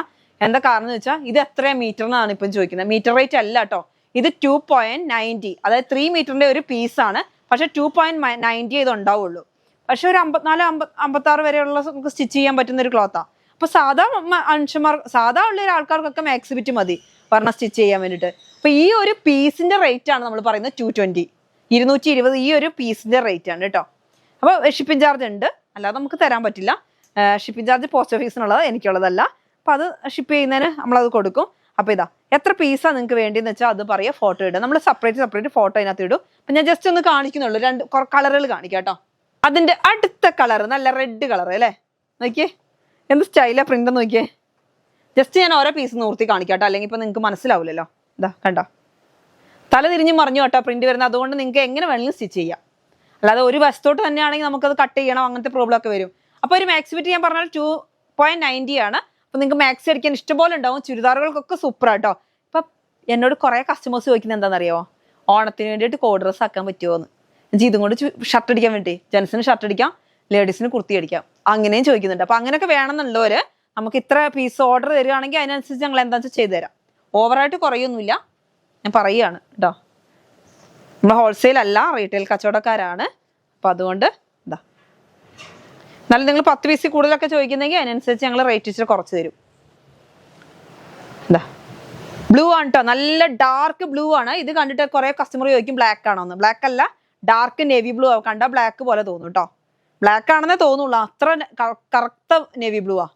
എന്താ കാരണം എന്ന് വെച്ചാൽ ഇത് എത്ര മീറ്ററിനാണ് ഇപ്പം ചോദിക്കുന്നത്. മീറ്റർ റേറ്റ് അല്ല കേട്ടോ, ഇത് 2.90, അതായത് 3 മീറ്ററിന്റെ ഒരു പീസാണ്. പക്ഷെ 2.90 ഇത് ഉണ്ടാവുള്ളൂ. പക്ഷെ ഒരു 54 56 വരെയുള്ള നമുക്ക് സ്റ്റിച്ച് ചെയ്യാൻ പറ്റുന്ന ഒരു ക്ലോത്താണ്. അപ്പൊ സാധാ മനുഷ്യന്മാർ, സാധാ ഉള്ള ആൾക്കാർക്കൊക്കെ മാക്സി ബിറ്റ് മതി പറഞ്ഞ സ്റ്റിച്ച് ചെയ്യാൻ വേണ്ടിയിട്ട്. അപ്പൊ ഈ ഒരു പീസിന്റെ റേറ്റ് ആണ് നമ്മൾ പറയുന്നത് 220, 220 ഈ ഒരു പീസിന്റെ റേറ്റ് ആണ് കേട്ടോ. അപ്പോൾ ഷിപ്പിംഗ് ചാർജ് ഉണ്ട്, അല്ലാതെ നമുക്ക് തരാൻ പറ്റില്ല. ഷിപ്പിംഗ് ചാർജ് പോസ്റ്റ് ഓഫീസിനുള്ളത്, എനിക്കുള്ളതല്ല. അപ്പോൾ അത് ഷിപ്പ് ചെയ്യുന്നതിന് നമ്മളത് കൊടുക്കും. അപ്പോൾ ഇതാ എത്ര പീസാണ് നിങ്ങൾക്ക് വേണ്ടിയെന്ന് വെച്ചാൽ അത് പറയുക, ഫോട്ടോ ഇടുക. നമ്മൾ സെപ്പറേറ്റ് ഫോട്ടോ അതിനകത്ത് ഇടും. അപ്പം ഞാൻ ജസ്റ്റ് ഒന്ന് കാണിക്കുന്നുള്ളൂ, 2 കളറുകൾ കാണിക്കാം കേട്ടോ. അതിൻ്റെ അടുത്ത കളർ നല്ല റെഡ് കളർ അല്ലേ, നോക്കിയേ എന്ത് സ്റ്റൈലാണ് പ്രിന്റ് നോക്കിയേ. ജസ്റ്റ് ഞാൻ ഓരോ പീസ് നിർത്തി കാണിക്കാം കേട്ടോ, അല്ലെങ്കിൽ ഇപ്പോൾ നിങ്ങൾക്ക് മനസ്സിലാവില്ലല്ലോ. ഇതാ കണ്ടോ, തല തിരിഞ്ഞ് മറിഞ്ഞു കേട്ടോ പ്രിന്റ് വരുന്നത്. അതുകൊണ്ട് നിങ്ങൾക്ക് എങ്ങനെ വേണമെങ്കിലും സ്റ്റിച്ച് ചെയ്യാം. അല്ലാതെ ഒരു വശത്തോട്ട് തന്നെയാണെങ്കിൽ നമുക്കത് കട്ട് ചെയ്യണം, അങ്ങനത്തെ പ്രോബ്ലം ഒക്കെ വരും. അപ്പോൾ ഒരു മാക്സി ബിറ്റ് ഞാൻ പറഞ്ഞാൽ 2.90 ആണ്. അപ്പോൾ നിങ്ങൾക്ക് മാക്സി അടിക്കാൻ ഇഷ്ടംപോലെ ഉണ്ടാവും. ചുരിദാറുകൾക്കൊക്കെ സൂപ്പറാട്ടോ. ഇപ്പം എന്നോട് കുറേ കസ്റ്റമേഴ്സ് ചോദിക്കുന്നത് എന്താണെന്നറിയാമോ, ഓണത്തിന് വേണ്ടിയിട്ട് കോഡ് ഡ്രസ്സ് ആക്കാൻ പറ്റുമോ എന്ന്. എന്നുവെച്ചാൽ ഇതും കൊണ്ട് ഷർട്ട് അടിക്കാൻ വേണ്ടി, ജെൻസിന് ഷർട്ട് അടിക്കാം, ലേഡീസിന് കുർത്തി അടിക്കാം, അങ്ങനെയും ചോദിക്കുന്നുണ്ട്. അപ്പോൾ അങ്ങനെയൊക്കെ വേണമെന്നുള്ളവർ നമുക്ക് ഇത്ര പീസ് ഓർഡർ തരികയാണെങ്കിൽ അതിനനുസരിച്ച് ഞങ്ങൾ എന്താ വെച്ചാൽ ചെയ്തു തരാം. ഓവറായിട്ട് കുറയൊന്നുമില്ല, ഞാൻ പറയുകയാണ് കേട്ടോ. നമ്മൾ ഹോൾസെയിൽ അല്ല, റീറ്റെയിൽ കച്ചവടക്കാരാണ്. അപ്പം അതുകൊണ്ട് ഇതാ, എന്നാലും നിങ്ങൾ 10 പീസ് കൂടുതലൊക്കെ ചോദിക്കുന്നെങ്കിൽ അതിനനുസരിച്ച് ഞങ്ങൾ റേറ്റ് ഇച്ചിരി കുറച്ച് തരും. എന്താ ബ്ലൂ ആണ് കേട്ടോ, നല്ല ഡാർക്ക് ബ്ലൂ ആണ്. ഇത് കണ്ടിട്ട് കുറേ കസ്റ്റമർ ചോദിക്കും ബ്ലാക്ക് ആണോന്ന്. ബ്ലാക്ക് അല്ല, ഡാർക്ക് നേവി ബ്ലൂ ആവും. കണ്ടാൽ ബ്ലാക്ക് പോലെ തോന്നും കേട്ടോ, ബ്ലാക്ക് ആണെന്നേ തോന്നുള്ളൂ, അത്ര കറുത്ത നേവി ബ്ലൂ ആ.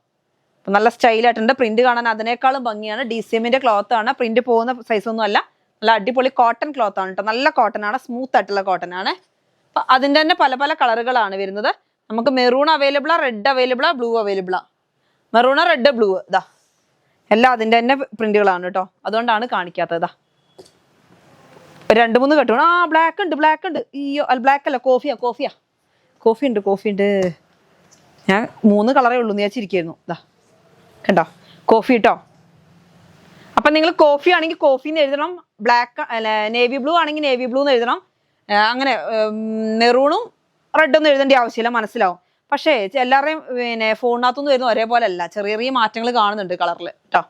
അപ്പം നല്ല സ്റ്റൈലായിട്ടുണ്ട്. പ്രിന്റ് കാണാൻ അതിനേക്കാളും ഭംഗിയാണ്. DCMന്റെ ക്ലോത്ത് ആണ്, പ്രിന്റ് പോകുന്ന സൈസൊന്നും അല്ല. നല്ല അടിപൊളി കോട്ടൺ ക്ലോത്ത് ആണ് കേട്ടോ, നല്ല കോട്ടൺ ആണ്, സ്മൂത്ത് ആയിട്ടുള്ള കോട്ടൺ ആണ്. അപ്പൊ അതിന്റെ തന്നെ പല പല കളറുകളാണ് വരുന്നത്. നമുക്ക് മെറൂൺ അവൈലബിളാ, റെഡ് അവൈലബിളാ, ബ്ലൂ അവൈലബിളാ. മെറൂണ്, റെഡ്, ബ്ലൂ, ഇതാ എല്ലാം അതിന്റെ തന്നെ പ്രിന്റുകളാണ് കേട്ടോ, അതുകൊണ്ടാണ് കാണിക്കാത്തത്. ഇതാ 2-3 കെട്ടു. ആ ബ്ലാക്ക് ഉണ്ട്, ബ്ലാക്ക് ഉണ്ട്. അയ്യോ അല്ല ബ്ലാക്ക് അല്ല, കോഫി ഉണ്ട്. ഞാൻ 3 കളറേ ഉള്ളൂ എന്ന് വിചാരിച്ചിരിക്കുന്നു. ഇതാ കണ്ടോ കോഫി കേട്ടോ. അപ്പം നിങ്ങൾ കോഫി ആണെങ്കിൽ കോഫി എന്ന് എഴുതണം, ബ്ലാക്ക് അല്ല നേവി ബ്ലൂ ആണെങ്കിൽ നേവി ബ്ലൂ എന്ന് എഴുതണം. അങ്ങനെ മെറൂണും റെഡൊന്നും എഴുതേണ്ട ആവശ്യമില്ല, മനസ്സിലാവും. പക്ഷേ എല്ലാവരുടെയും പിന്നെ ഫോണിനകത്തൊന്നും വരുന്ന ഒരേപോലെ അല്ല, ചെറിയ ചെറിയ മാറ്റങ്ങൾ കാണുന്നുണ്ട് കളറിൽ കേട്ടോ.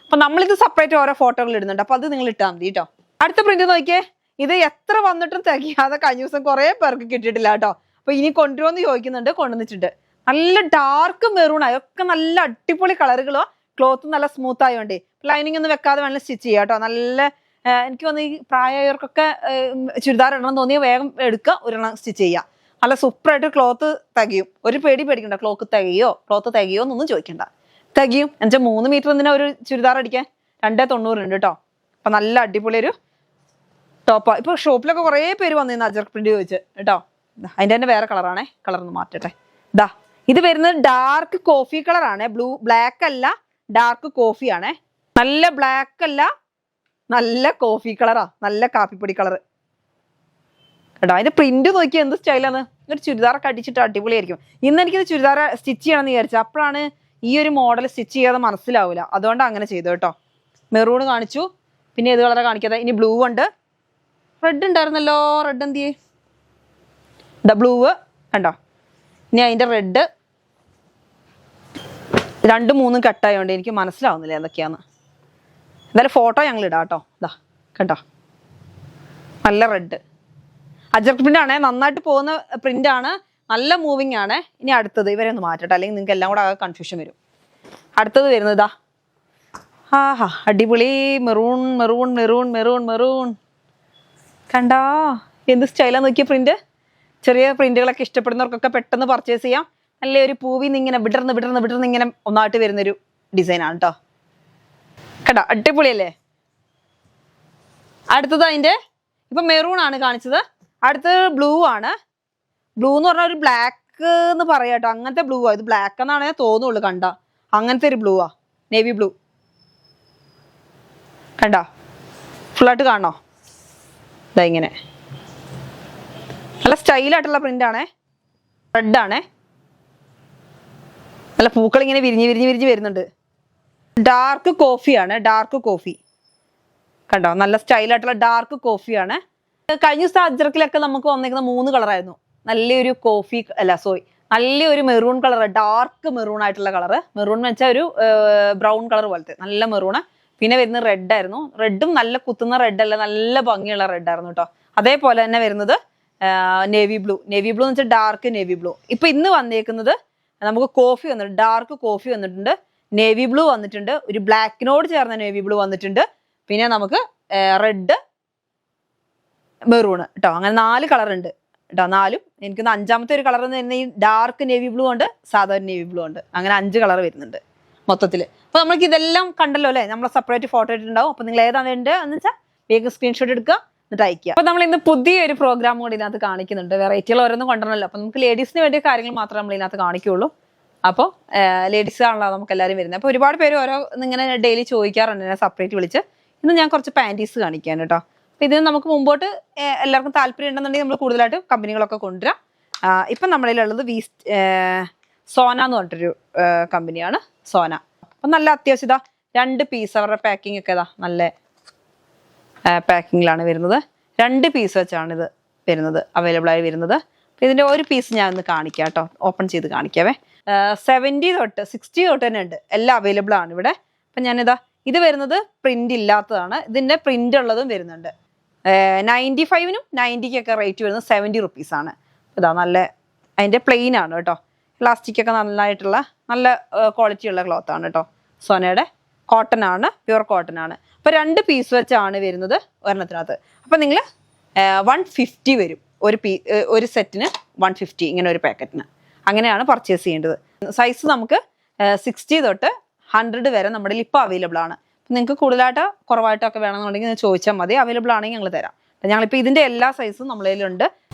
അപ്പം നമ്മളിത് സെപ്പറേറ്റ് ഓരോ ഫോട്ടോകൾ ഇടുന്നുണ്ട്, അപ്പം അത് നിങ്ങൾ ഇട്ടാൽ മതി കേട്ടോ. അടുത്ത പ്രിന്റ് നോക്കിയേ, ഇത് എത്ര വന്നിട്ടും തികയാതെ കഴിഞ്ഞ ദിവസം കുറേ പേർക്ക് കിട്ടിയിട്ടില്ല കേട്ടോ. അപ്പോൾ ഇനി കൊണ്ടുവരുമെന്ന് ചോദിക്കുന്നുണ്ട്, കൊണ്ടുവന്നിട്ടുണ്ട്. നല്ല ഡാർക്ക് മെറൂൺ ആയി, ഒക്കെ നല്ല അടിപൊളി കളറുകളോ. ക്ലോത്ത് നല്ല സ്മൂത്ത് ആയതുകൊണ്ട് ലൈനിങ് ഒന്നും വെക്കാതെ വേണമെങ്കിൽ സ്റ്റിച്ച് ചെയ്യാം കേട്ടോ. നല്ല എനിക്ക് തോന്നുന്നു ഈ പ്രായമായവർക്കൊക്കെ ചുരിദാർ ഇടണം തോന്നിയ വേഗം എടുക്കുക, ഒരെണ്ണം സ്റ്റിച്ച് ചെയ്യുക. നല്ല സൂപ്പറായിട്ട് ക്ലോത്ത് തികയും. ഒരു പേടിക്കണ്ട, ക്ലോത്ത് തികയോ എന്നൊന്നും ചോദിക്കണ്ട, തികയും. എന്നുവെച്ചാൽ 3 മീറ്റർ എന്തിനാ ഒരു ചുരിദാർ അടിക്കാൻ, 290 ഉണ്ട് കേട്ടോ. അപ്പം നല്ല അടിപൊളി ഒരു ടോപ്പാണ്. ഇപ്പോൾ ഷോപ്പിലൊക്കെ കുറേ പേര് വന്നിരുന്നു അജർക്ക് പ്രിന്റ് ചോദിച്ച് കേട്ടോ. അതിൻ്റെ തന്നെ വേറെ കളറാണേ, കളറൊന്ന് മാറ്റട്ടെ. ഇതാ ഇത് വരുന്നത് ഡാർക്ക് കോഫി കളറാണ്, ബ്ലാക്ക് അല്ല, ഡാർക്ക് കോഫി ആണേ. നല്ല ബ്ലാക്ക് അല്ല, നല്ല കോഫി കളറാ, നല്ല കാപ്പിപ്പൊടി കളർ കേട്ടോ. അതിന്റെ പ്രിന്റ് നോക്കി എന്ത് സ്റ്റൈലാണ്. ഒരു ചുരിദാറൊക്കെ അടിച്ചിട്ട് അടിപൊളിയായിരിക്കും. ഇന്ന് എനിക്കിത് ചുരിദാർ സ്റ്റിച്ച് ചെയ്യണമെന്ന് വിചാരിച്ചു, അപ്പോഴാണ് ഈ ഒരു മോഡൽ സ്റ്റിച്ച് ചെയ്യാതെ മനസ്സിലാവില്ല, അതുകൊണ്ട് അങ്ങനെ ചെയ്തു കേട്ടോ. മെറൂൺ കാണിച്ചു, പിന്നെ ഏത് കളറാണ് കാണിക്കാതെ. ഇനി ബ്ലൂ ഉണ്ട്, റെഡ് ഉണ്ടായിരുന്നല്ലോ, റെഡ് എന്ത് ചെയ്യേ, ദ ബ്ലൂ കണ്ടോ. ഇനി അതിൻ്റെ റെഡ് 2-3 കട്ടായതുകൊണ്ട് എനിക്ക് മനസ്സിലാവുന്നില്ല എന്തൊക്കെയാന്ന്. എന്തായാലും ഫോട്ടോ ഞങ്ങൾ ഇടാം കേട്ടോ. ഇതാ കണ്ടോ, നല്ല റെഡ് അജർക്ക് പ്രിന്റ് ആണേ, നന്നായിട്ട് പോകുന്ന പ്രിന്റ് ആണ്, നല്ല മൂവിങ് ആണ്. ഇനി അടുത്തത് ഇവരെ ഒന്ന് മാറ്റട്ടെ, അല്ലെങ്കിൽ നിങ്ങൾക്ക് എല്ലാം കൂടെ കൺഫ്യൂഷൻ വരും. അടുത്തത് വരുന്നത് ഇതാ ആഹാ അടിപൊളി maroon maroon maroon maroon maroon കണ്ടാ എന്ത് സ്റ്റൈലാന്ന് നോക്കിയ പ്രിന്റ്. ചെറിയ പ്രിന്റുകളൊക്കെ ഇഷ്ടപ്പെടുന്നവർക്കൊക്കെ പെട്ടെന്ന് പർച്ചേസ് ചെയ്യാം. നല്ലൊരു പൂവിന്ന് ഇങ്ങനെ വിടർന്ന് വിടർന്ന് വിടർന്ന് ഇങ്ങനെ ഒന്നായിട്ട് വരുന്നൊരു ഡിസൈനാണ് കേട്ടോ. കണ്ടോ അടിപൊളിയല്ലേ. അടുത്തത് അതിന്റെ ഇപ്പൊ മെറൂൺ ആണ് കാണിച്ചത്. അടുത്തത് ബ്ലൂ ആണ്. ബ്ലൂ എന്ന് പറഞ്ഞാൽ ഒരു ബ്ലാക്ക് എന്ന് പറയാം കേട്ടോ. അങ്ങനത്തെ ബ്ലൂ ആ. ഇത് ബ്ലാക്ക് എന്നാണ് തോന്നുള്ളൂ കണ്ട. അങ്ങനത്തെ ഒരു ബ്ലൂ ആ, നേവി ബ്ലൂ. കണ്ടോ ഫുള്ളായിട്ട് കാണണോ? ഇതാ ഇങ്ങനെ നല്ല സ്റ്റൈലായിട്ടുള്ള പ്രിന്റ് ആണേ. റെഡ് ആണേ. നല്ല പൂക്കൾ ഇങ്ങനെ വിരിഞ്ഞ് വിരിഞ്ഞ് വിരിഞ്ഞ് വരുന്നുണ്ട്. ഡാർക്ക് കോഫിയാണ്. ഡാർക്ക് കോഫി കണ്ടോ, നല്ല സ്റ്റൈലായിട്ടുള്ള ഡാർക്ക് കോഫിയാണ്. കഴിഞ്ഞ ദിവസം അജ്രക്കിലൊക്കെ നമുക്ക് വന്നേക്കുന്ന 3 കളറായിരുന്നു. നല്ലൊരു കോഫി അല്ല സോറി നല്ലൊരു മെറൂൺ കളർ, ഡാർക്ക് മെറൂൺ ആയിട്ടുള്ള കളറ്. മെറൂൺ എന്ന് വെച്ചാൽ ഒരു ബ്രൗൺ കളർ പോലത്തെ നല്ല മെറൂണ്. പിന്നെ വരുന്നത് റെഡ് ആയിരുന്നു. റെഡും നല്ല കുത്തുന്ന റെഡ് അല്ല, നല്ല ഭംഗിയുള്ള റെഡ് ആയിരുന്നു കേട്ടോ. അതേപോലെ തന്നെ വരുന്നത് നേവി ബ്ലൂ. നേവി ബ്ലൂ എന്ന് വെച്ചാൽ ഡാർക്ക് നേവി ബ്ലൂ. ഇപ്പൊ ഇന്ന് വന്നേക്കുന്നത് നമുക്ക് കോഫി വന്നിട്ടുണ്ട്, ഡാർക്ക് കോഫി വന്നിട്ടുണ്ട്, നേവി ബ്ലൂ വന്നിട്ടുണ്ട്, ഒരു ബ്ലാക്കിനോട് ചേർന്ന നേവി ബ്ലൂ വന്നിട്ടുണ്ട്, പിന്നെ നമുക്ക് റെഡ് മെറൂണ് കേട്ടോ. അങ്ങനെ 4 കളർ ഉണ്ട് കേട്ടോ. 4ഉം എനിക്ക് 5ാമത്തെ ഒരു കളർ എന്ന് പറഞ്ഞാൽ ഈ ഡാർക്ക് നേവി ബ്ലൂ ഉണ്ട്, സാധാരണ നേവി ബ്ലൂ ഉണ്ട്. അങ്ങനെ 5 കളർ വരുന്നുണ്ട് മൊത്തത്തിൽ. അപ്പൊ നമ്മൾക്ക് ഇതെല്ലാം കണ്ടല്ലോ അല്ലേ. നമ്മൾ സെപ്പറേറ്റ് ഫോട്ടോ ഇട്ടിട്ടുണ്ടാവും. അപ്പൊ നിങ്ങൾ ഏതാണ് വേണ്ടത് എന്ന് വെച്ചാൽ വേഗം സ്ക്രീൻഷോട്ട് എടുക്കുക, എന്നിട്ട് അയക്കുക. അപ്പൊ നമ്മൾ ഇന്ന് പുതിയൊരു പ്രോഗ്രാം കൂടി ഇതിനകത്ത് കാണിക്കുന്നുണ്ട്. വെറൈറ്റികൾ ഓരോന്നും കൊണ്ടുവരണല്ലോ. അപ്പൊ നമുക്ക് ലേഡീസിന് വേണ്ടിയ കാര്യങ്ങൾ മാത്രമേ നമ്മൾ ഇതിനകത്ത് കാണിക്കുള്ളൂ. അപ്പോൾ ലേഡീസ് ആണല്ലോ നമുക്ക് എല്ലാവരും വരുന്നത്. അപ്പോൾ ഒരുപാട് പേര് ഓരോ ഇങ്ങനെ ഡെയിലി ചോദിക്കാറുണ്ട് എന്നെ സെപ്പറേറ്റ് വിളിച്ച്. ഇന്ന് ഞാൻ കുറച്ച് പാൻറ്റീസ് കാണിക്കാൻ കേട്ടോ. അപ്പോൾ ഇതിന് നമുക്ക് മുമ്പോട്ട് എല്ലാവർക്കും താല്പര്യം ഉണ്ടെന്നുണ്ടെങ്കിൽ നമ്മൾ കൂടുതലായിട്ട് കമ്പനികളൊക്കെ കൊണ്ടുവരാം. ഇപ്പം നമ്മളിലുള്ളത് സോന എന്ന് പറഞ്ഞിട്ടൊരു കമ്പനിയാണ് സോന. അപ്പം നല്ല അത്യാവശ്യം ഇതാ 2 പീസ് അവരുടെ പാക്കിംഗ് ഒക്കെ ഇതാ നല്ല പാക്കിങ്ങിലാണ് വരുന്നത്. 2 പീസ് വെച്ചാണ് ഇത് വരുന്നത്, അവൈലബിൾ ആയി വരുന്നത്. അപ്പം ഇതിൻ്റെ ഒരു പീസ് ഞാൻ ഒന്ന് കാണിക്കാം കേട്ടോ, ഓപ്പൺ ചെയ്ത് കാണിക്കാവേ. 70 തൊട്ട് 60 തൊട്ട് തന്നെ ഉണ്ട്, എല്ലാം അവൈലബിൾ ആണ് ഇവിടെ. അപ്പം ഞാനിതാ ഇത് വരുന്നത് പ്രിന്റ് ഇല്ലാത്തതാണ്. ഇതിൻ്റെ പ്രിന്റ് ഉള്ളതും വരുന്നുണ്ട്. 95-നും 90-ക്കൊക്കെ റേറ്റ് വരുന്നത് 70 റുപ്പീസാണ്. ഇതാ നല്ല അതിൻ്റെ പ്ലെയിൻ ആണ് കേട്ടോ. ഇലാസ്റ്റിക് ഒക്കെ നന്നായിട്ടുള്ള നല്ല ക്വാളിറ്റി ഉള്ള ക്ലോത്ത് ആണ് കേട്ടോ. സോനയുടെ കോട്ടൺ ആണ്, പ്യുവർ കോട്ടൺ ആണ്. അപ്പോൾ 2 പീസ് വെച്ചാണ് വരുന്നത് ഒരെണ്ണത്തിനകത്ത്. അപ്പം നിങ്ങൾ 150 വരും ഒരു സെറ്റിന് 150 ഇങ്ങനെ ഒരു പാക്കറ്റിന്. അങ്ങനെയാണ് പർച്ചേസ് ചെയ്യേണ്ടത്. സൈസ് നമുക്ക് 60 തൊട്ട് 100 വരെ നമ്മുടെ ഇപ്പോൾ അവൈലബിൾ ആണ്. നിങ്ങൾക്ക് കൂടുതലായിട്ട് കുറവായിട്ടൊക്കെ വേണമെന്നുണ്ടെങ്കിൽ നിങ്ങൾ ചോദിച്ചാൽ മതി. അവൈലബിൾ ആണെങ്കിൽ ഞങ്ങൾ തരാം. ഞങ്ങളിപ്പോൾ ഇതിൻ്റെ എല്ലാ സൈസും നമ്മളതിലുണ്ട്.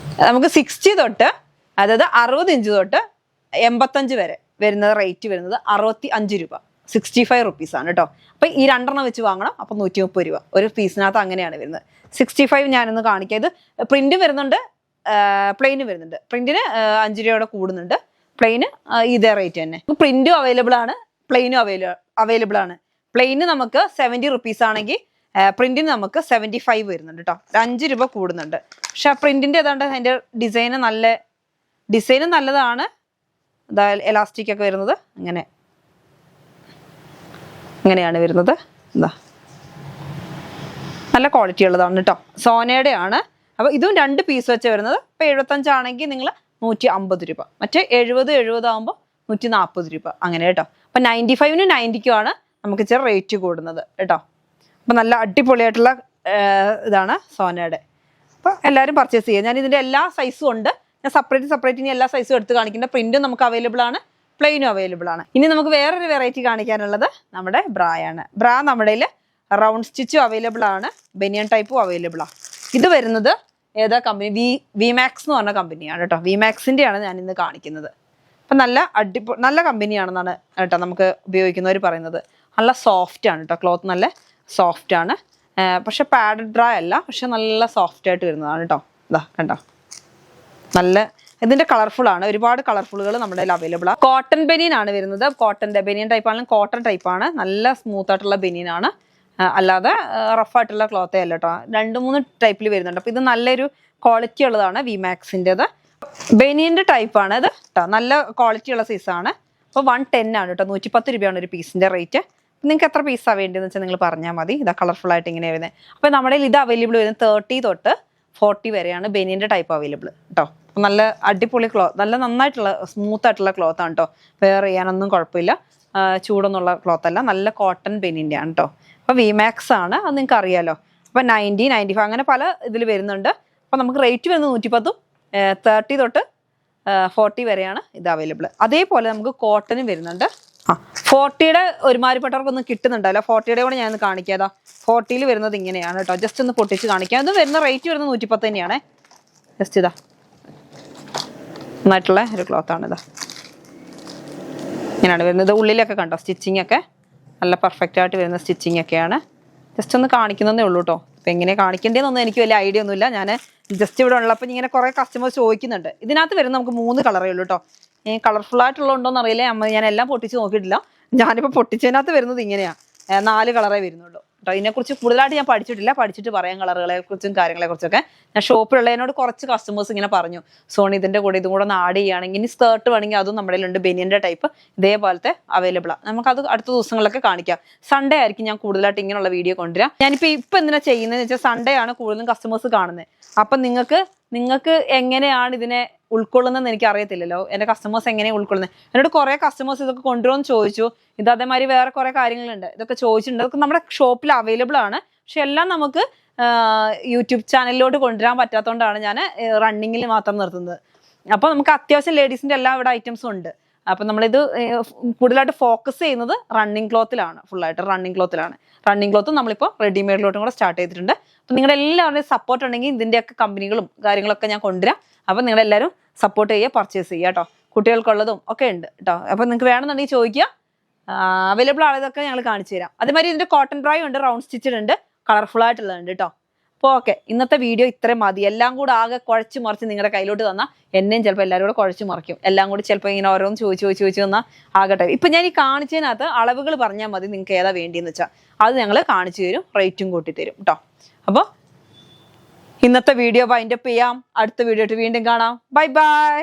നമുക്ക് 60 തൊട്ട് അതായത് 60 ഇഞ്ച് തൊട്ട് 85 വരെ വരുന്നത് റേറ്റ് വരുന്നത് 65 രൂപ, 65 റുപ്പീസാണ് കേട്ടോ. അപ്പം ഈ 2 വെച്ച് വാങ്ങണം. അപ്പം 130 രൂപ ഒരു പീസിനകത്ത് അങ്ങനെയാണ് വരുന്നത്. 65 ഞാനൊന്ന് കാണിക്കാം. ഇത് പ്രിന്റ് വരുന്നുണ്ട്, പ്ലെയിന് വരുന്നുണ്ട്. പ്രിന്റിന് 5 രൂപയോടെ കൂടുന്നുണ്ട്, പ്ലെയിന് ഇതേ റേറ്റ് തന്നെ. പ്രിന്റും അവൈലബിൾ ആണ്, പ്ലെയിനും അവൈലബിൾ ആണ്. പ്ലെയിന് നമുക്ക് 70 റുപ്പീസ് ആണെങ്കിൽ പ്രിന്റിന് നമുക്ക് 75 വരുന്നുണ്ട് കേട്ടോ. 5 രൂപ കൂടുന്നുണ്ട്. പക്ഷെ ആ പ്രിന്റിന്റെ ഏതാണ്ട് അതിന്റെ ഡിസൈന് നല്ലതാണ്. എലാസ്റ്റിക് ഒക്കെ വരുന്നത് അങ്ങനെയാണ് വരുന്നത്. എന്താ നല്ല ക്വാളിറ്റി ഉള്ളതാണ് കേട്ടോ. സോനയുടെ ആണ്. അപ്പോൾ ഇതും 2 പീസ് വെച്ച് വരുന്നത്. ഇപ്പോൾ 75 ആണെങ്കിൽ നിങ്ങൾ 150 രൂപ, മറ്റേ 70 ആകുമ്പോൾ 140 രൂപ അങ്ങനെ കേട്ടോ. അപ്പം 95-നും 90-ക്കും ആണ് നമുക്ക് ചെറിയ റേറ്റ് കൂടുന്നത് കേട്ടോ. അപ്പം നല്ല അടിപൊളിയായിട്ടുള്ള ഇതാണ് സോനയുടെ. അപ്പോൾ എല്ലാവരും പർച്ചേസ് ചെയ്യുക. ഞാൻ ഇതിൻ്റെ എല്ലാ സൈസും ഉണ്ട്. ഞാൻ സെപ്പറേറ്റ് ഇനി എല്ലാ സൈസും എടുത്ത് കാണിക്കേണ്ട. പ്രിന്റും നമുക്ക് അവൈലബിൾ ആണ്, പ്ലെയിനും അവൈലബിൾ ആണ്. ഇനി നമുക്ക് വേറൊരു വെറൈറ്റി കാണിക്കാനുള്ളത് നമ്മുടെ ബ്രായാണ്. ബ്രാ നമ്മുടെ റൗണ്ട് സ്റ്റിച്ചും അവൈലബിൾ ആണ്, ബനിയൻ ടൈപ്പും അവൈലബിൾ ആണ്. ഇത് വരുന്നത് ഏതാ കമ്പനി? വിമാക്സ് എന്ന് പറഞ്ഞ കമ്പനിയാണ് കേട്ടോ. വിമാക്സിൻ്റെ ആണ് ഞാൻ ഇന്ന് കാണിക്കുന്നത്. അപ്പം നല്ല കമ്പനിയാണെന്നാണ് കേട്ടോ നമുക്ക് ഉപയോഗിക്കുന്നവർ പറയുന്നത്. നല്ല സോഫ്റ്റ് ആണ് കേട്ടോ, ക്ലോത്ത് നല്ല സോഫ്റ്റ് ആണ്. പക്ഷെ പാഡഡ് ബ്രാ അല്ല, പക്ഷെ നല്ല സോഫ്റ്റ് ആയിട്ട് വരുന്നതാണ് കേട്ടോ. ഇതാ കണ്ടോ, നല്ല ഇതിന്റെ കളർഫുൾ ആണ്. ഒരുപാട് കളർഫുളുകൾ നമ്മുടെ കയ്യിൽ അവൈലബിൾ ആണ്. കോട്ടൺ ബനിയൻ ആണ് വരുന്നത്. ബനിയൻ ടൈപ്പ് ആണെങ്കിലും കോട്ടൺ ടൈപ്പാണ്. നല്ല സ്മൂത്ത് ആയിട്ടുള്ള ബനിയൻ ആണ്, അല്ലാതെ റഫായിട്ടുള്ള ക്ലോത്തേ അല്ല കേട്ടോ. 2-3 ടൈപ്പിൽ വരുന്നുണ്ട്. അപ്പോൾ ഇത് നല്ലൊരു ക്വാളിറ്റി ഉള്ളതാണ് വിമാക്സിൻ്റെത്. ബനിയൻ്റെ ടൈപ്പാണ് ഇത് കേട്ടോ. നല്ല ക്വാളിറ്റി ഉള്ള സൈസാണ്. അപ്പോൾ 110 ആണ് കേട്ടോ. 110 രൂപയാണ് ഒരു പീസിൻ്റെ റേറ്റ്. നിങ്ങൾക്ക് എത്ര പീസാണ് വേണ്ടതെന്ന് വെച്ചാൽ നിങ്ങൾ പറഞ്ഞാൽ മതി. ഇതാ കളർഫുൾ ആയിട്ട് ഇങ്ങനെ വരുന്നത്. അപ്പോൾ നമ്മുടെ ഇത് അവൈലബിൾ വരുന്നത് 30 തൊട്ട് 40 വരെയാണ് ബനിയൻ്റെ ടൈപ്പ് അവൈലബിൾ കേട്ടോ. നല്ല അടിപൊളി ക്ലോത്ത്, നല്ല നന്നായിട്ടുള്ള സ്മൂത്ത് ആയിട്ടുള്ള ക്ലോത്ത് ആണ് കേട്ടോ. വെയർ ചെയ്യാനൊന്നും കുഴപ്പമില്ല, ചൂടൊന്നുള്ള ക്ലോത്ത് അല്ല, നല്ല കോട്ടൺ ബെനിൻ്റെ ആണ് കേട്ടോ. അപ്പോൾ വിമാക്സ് ആണ്, അത് നിങ്ങൾക്ക് അറിയാലോ. അപ്പോൾ 90, 95 അങ്ങനെ പല ഇതിൽ വരുന്നുണ്ട്. അപ്പോൾ നമുക്ക് റേറ്റ് വരുന്നത് 110, 30 തൊട്ട് 40 വരെയാണ് ഇത് അവൈലബിൾ. അതേപോലെ നമുക്ക് കോട്ടനും വരുന്നുണ്ട്. 40യുടെ ഒരുമാതിരിപ്പെട്ടവർക്കൊന്നും കിട്ടുന്നുണ്ടല്ലോ. 40യുടെ കൂടെ ഞാനൊന്ന് കാണിക്കാതാ. 40യിൽ വരുന്നത് ഇങ്ങനെയാണ് കേട്ടോ. ജസ്റ്റ് ഒന്ന് പൊട്ടിച്ച് കാണിക്കാം. ഇത് വരുന്ന റേറ്റ് വരുന്നത് 110 തന്നെയാണേ. ജസ്റ്റ് ഇതാ നന്നായിട്ടുള്ള ഒരു ക്ലോത്ത് ആണ്. ഇതാ ഇങ്ങനെയാണ് വരുന്നത്. ഉള്ളിലൊക്കെ കണ്ടോ സ്റ്റിച്ചിങ് ഒക്കെ നല്ല പെർഫെക്റ്റ് ആയിട്ട് വരുന്ന സ്റ്റിച്ചിങ് ഒക്കെയാണ്. ജസ്റ്റ് ഒന്ന് കാണിക്കുന്നതേ ഉള്ളൂ കേട്ടോ. ഇപ്പം എങ്ങനെ കാണിക്കേണ്ടതെന്നൊന്നും എനിക്ക് വലിയ ഐഡിയ ഒന്നുമില്ല. ഞാൻ ജസ്റ്റ് ഇവിടെ ഉള്ളപ്പോൾ ഇങ്ങനെ കുറേ കസ്റ്റമേഴ്സ് ചോദിക്കുന്നുണ്ട്. ഇതിനകത്ത് വരുന്ന നമുക്ക് 3 കളറേ ഉള്ളൂ കേട്ടോ. കളർഫുൾ ആയിട്ടുള്ളതുണ്ടോന്ന് അറിയില്ല. ഞാൻ എല്ലാം പൊട്ടിച്ച് നോക്കിയിട്ടില്ല. ഞാനിപ്പോൾ പൊട്ടിച്ചതിനകത്ത് വരുന്നത് ഇങ്ങനെയാണ്. 4 കളറേ വരുന്നുള്ളൂ കേട്ടോ. ഇതിനെക്കുറിച്ച് കൂടുതലായിട്ട് ഞാൻ പഠിച്ചിട്ടില്ല. പഠിച്ചിട്ട് പറയാം കളറുകളെ കുറിച്ചും കാര്യങ്ങളെ കുറിച്ചൊക്കെ. ഞാൻ ഷോപ്പിലുള്ളതിനോട് കുറച്ച് കസ്റ്റമേഴ്സ് ഇങ്ങനെ പറഞ്ഞു, സോണി ഇതിൻ്റെ കൂടെ ഇതും കൂടെ ഒന്ന് ആഡ് ചെയ്യുകയാണെങ്കിൽ, ഇനി സ്കേർട്ട് വേണമെങ്കിൽ അതും നമ്മുടെ ഉണ്ട്. ബനിയൻ്റെ ടൈപ്പ് ഇതേപോലത്തെ അവൈലബിൾ ആണ്. നമുക്കത് അടുത്ത ദിവസങ്ങളിലൊക്കെ കാണിക്കാം. സൺഡേ ആയിരിക്കും ഞാൻ കൂടുതലായിട്ട് ഇങ്ങനെയുള്ള വീഡിയോ കൊണ്ടുവരാം. ഞാനിപ്പോൾ എന്തിനാ ചെയ്യുന്നതെന്ന് വെച്ചാൽ സൺഡേ ആണ് കൂടുതലും കസ്റ്റമേഴ്സ് കാണുന്നത്. അപ്പം നിങ്ങൾക്ക് എങ്ങനെയാണ് ഇതിനെ ഉൾക്കൊള്ളുന്നതെന്ന് എനിക്ക് അറിയത്തില്ലല്ലോ. എൻ്റെ കസ്റ്റമേഴ്സ് എങ്ങനെയാണ് ഉൾക്കൊള്ളുന്നത്. എന്നോട് കുറേ കസ്റ്റമേഴ്സ് ഇതൊക്കെ കൊണ്ടുവരുമെന്ന് ചോദിച്ചു. ഇത് അതേമാതിരി വേറെ കുറേ കാര്യങ്ങളുണ്ട്, ഇതൊക്കെ ചോദിച്ചിട്ടുണ്ട്. അതൊക്കെ നമ്മുടെ ഷോപ്പിൽ അവൈലബിൾ ആണ്. പക്ഷെ എല്ലാം നമുക്ക് യൂട്യൂബ് ചാനലിലോട്ട് കൊണ്ടുവരാൻ പറ്റാത്തതുകൊണ്ടാണ് ഞാൻ റണ്ണിങ്ങിൽ മാത്രം നിർത്തുന്നത്. അപ്പോൾ നമുക്ക് അത്യാവശ്യം ലേഡീസിൻ്റെ എല്ലാ ഇവിടെ ഐറ്റംസും ഉണ്ട്. അപ്പം നമ്മളിത് കൂടുതലായിട്ട് ഫോക്കസ് ചെയ്യുന്നത് റണ്ണിങ് ക്ലോത്തിലാണ്. ഫുള്ളായിട്ട് റണ്ണിങ് ക്ലോത്തിലാണ്. റണ്ണിങ് ക്ലോത്തും നമ്മളിപ്പോൾ റെഡിമെയ്ഡിലോട്ടും കൂടെ സ്റ്റാർട്ട് ചെയ്തിട്ടുണ്ട്. അപ്പം നിങ്ങളുടെ എല്ലാവരുടെയും സപ്പോർട്ട് ഉണ്ടെങ്കിൽ ഇതിൻ്റെയൊക്കെ കമ്പനികളും കാര്യങ്ങളൊക്കെ ഞാൻ കൊണ്ടുവരാം. അപ്പം നിങ്ങളെല്ലാവരും സപ്പോർട്ട് ചെയ്യുക, പർച്ചേസ് ചെയ്യുക കേട്ടോ. കുട്ടികൾക്കുള്ളതും ഒക്കെ ഉണ്ട് കേട്ടോ. അപ്പം നിങ്ങൾക്ക് വേണമെന്നുണ്ടെങ്കിൽ ചോദിക്കുക. അവൈലബിൾ ആയതൊക്കെ ഞങ്ങൾ കാണിച്ചു തരാം. അതേമാതിരി ഇതിൻ്റെ കോട്ടൺ ബ്രായും ഉണ്ട്, റൗണ്ട് സ്റ്റിച്ചഡ് ഉണ്ട്, കളർഫുൾ ആയിട്ടുള്ളതുണ്ട് കേട്ടോ. അപ്പോൾ ഓക്കെ, ഇന്നത്തെ വീഡിയോ ഇത്രയും മതി. എല്ലാം കൂടെ ആകെ കുഴച്ച് മറിച്ച് നിങ്ങളുടെ കയ്യിലോട്ട് തന്നാൽ എന്നെയും ചിലപ്പോൾ എല്ലാവരും കൂടെ കുഴച്ച് മറിക്കും. എല്ലാം കൂടി ചിലപ്പോൾ ഇങ്ങനെ ഓരോന്ന് ചോദിച്ച് തന്നാൽ ആകട്ടെ. ഇപ്പം ഞാൻ ഈ കാണിച്ചതിനകത്ത് അളവുകൾ പറഞ്ഞാൽ മതി, നിങ്ങൾക്ക് ഏതാ വേണ്ടിയെന്ന് വെച്ചാൽ അത് ഞങ്ങൾ കാണിച്ചു തരും, റേറ്റും കൂട്ടി തരും കേട്ടോ. അപ്പോൾ ഇന്നത്തെ വീഡിയോ വൈൻഡപ്പ് ചെയ്യാം. അടുത്ത വീഡിയോ ആയിട്ട് വീണ്ടും കാണാം. Bye bye.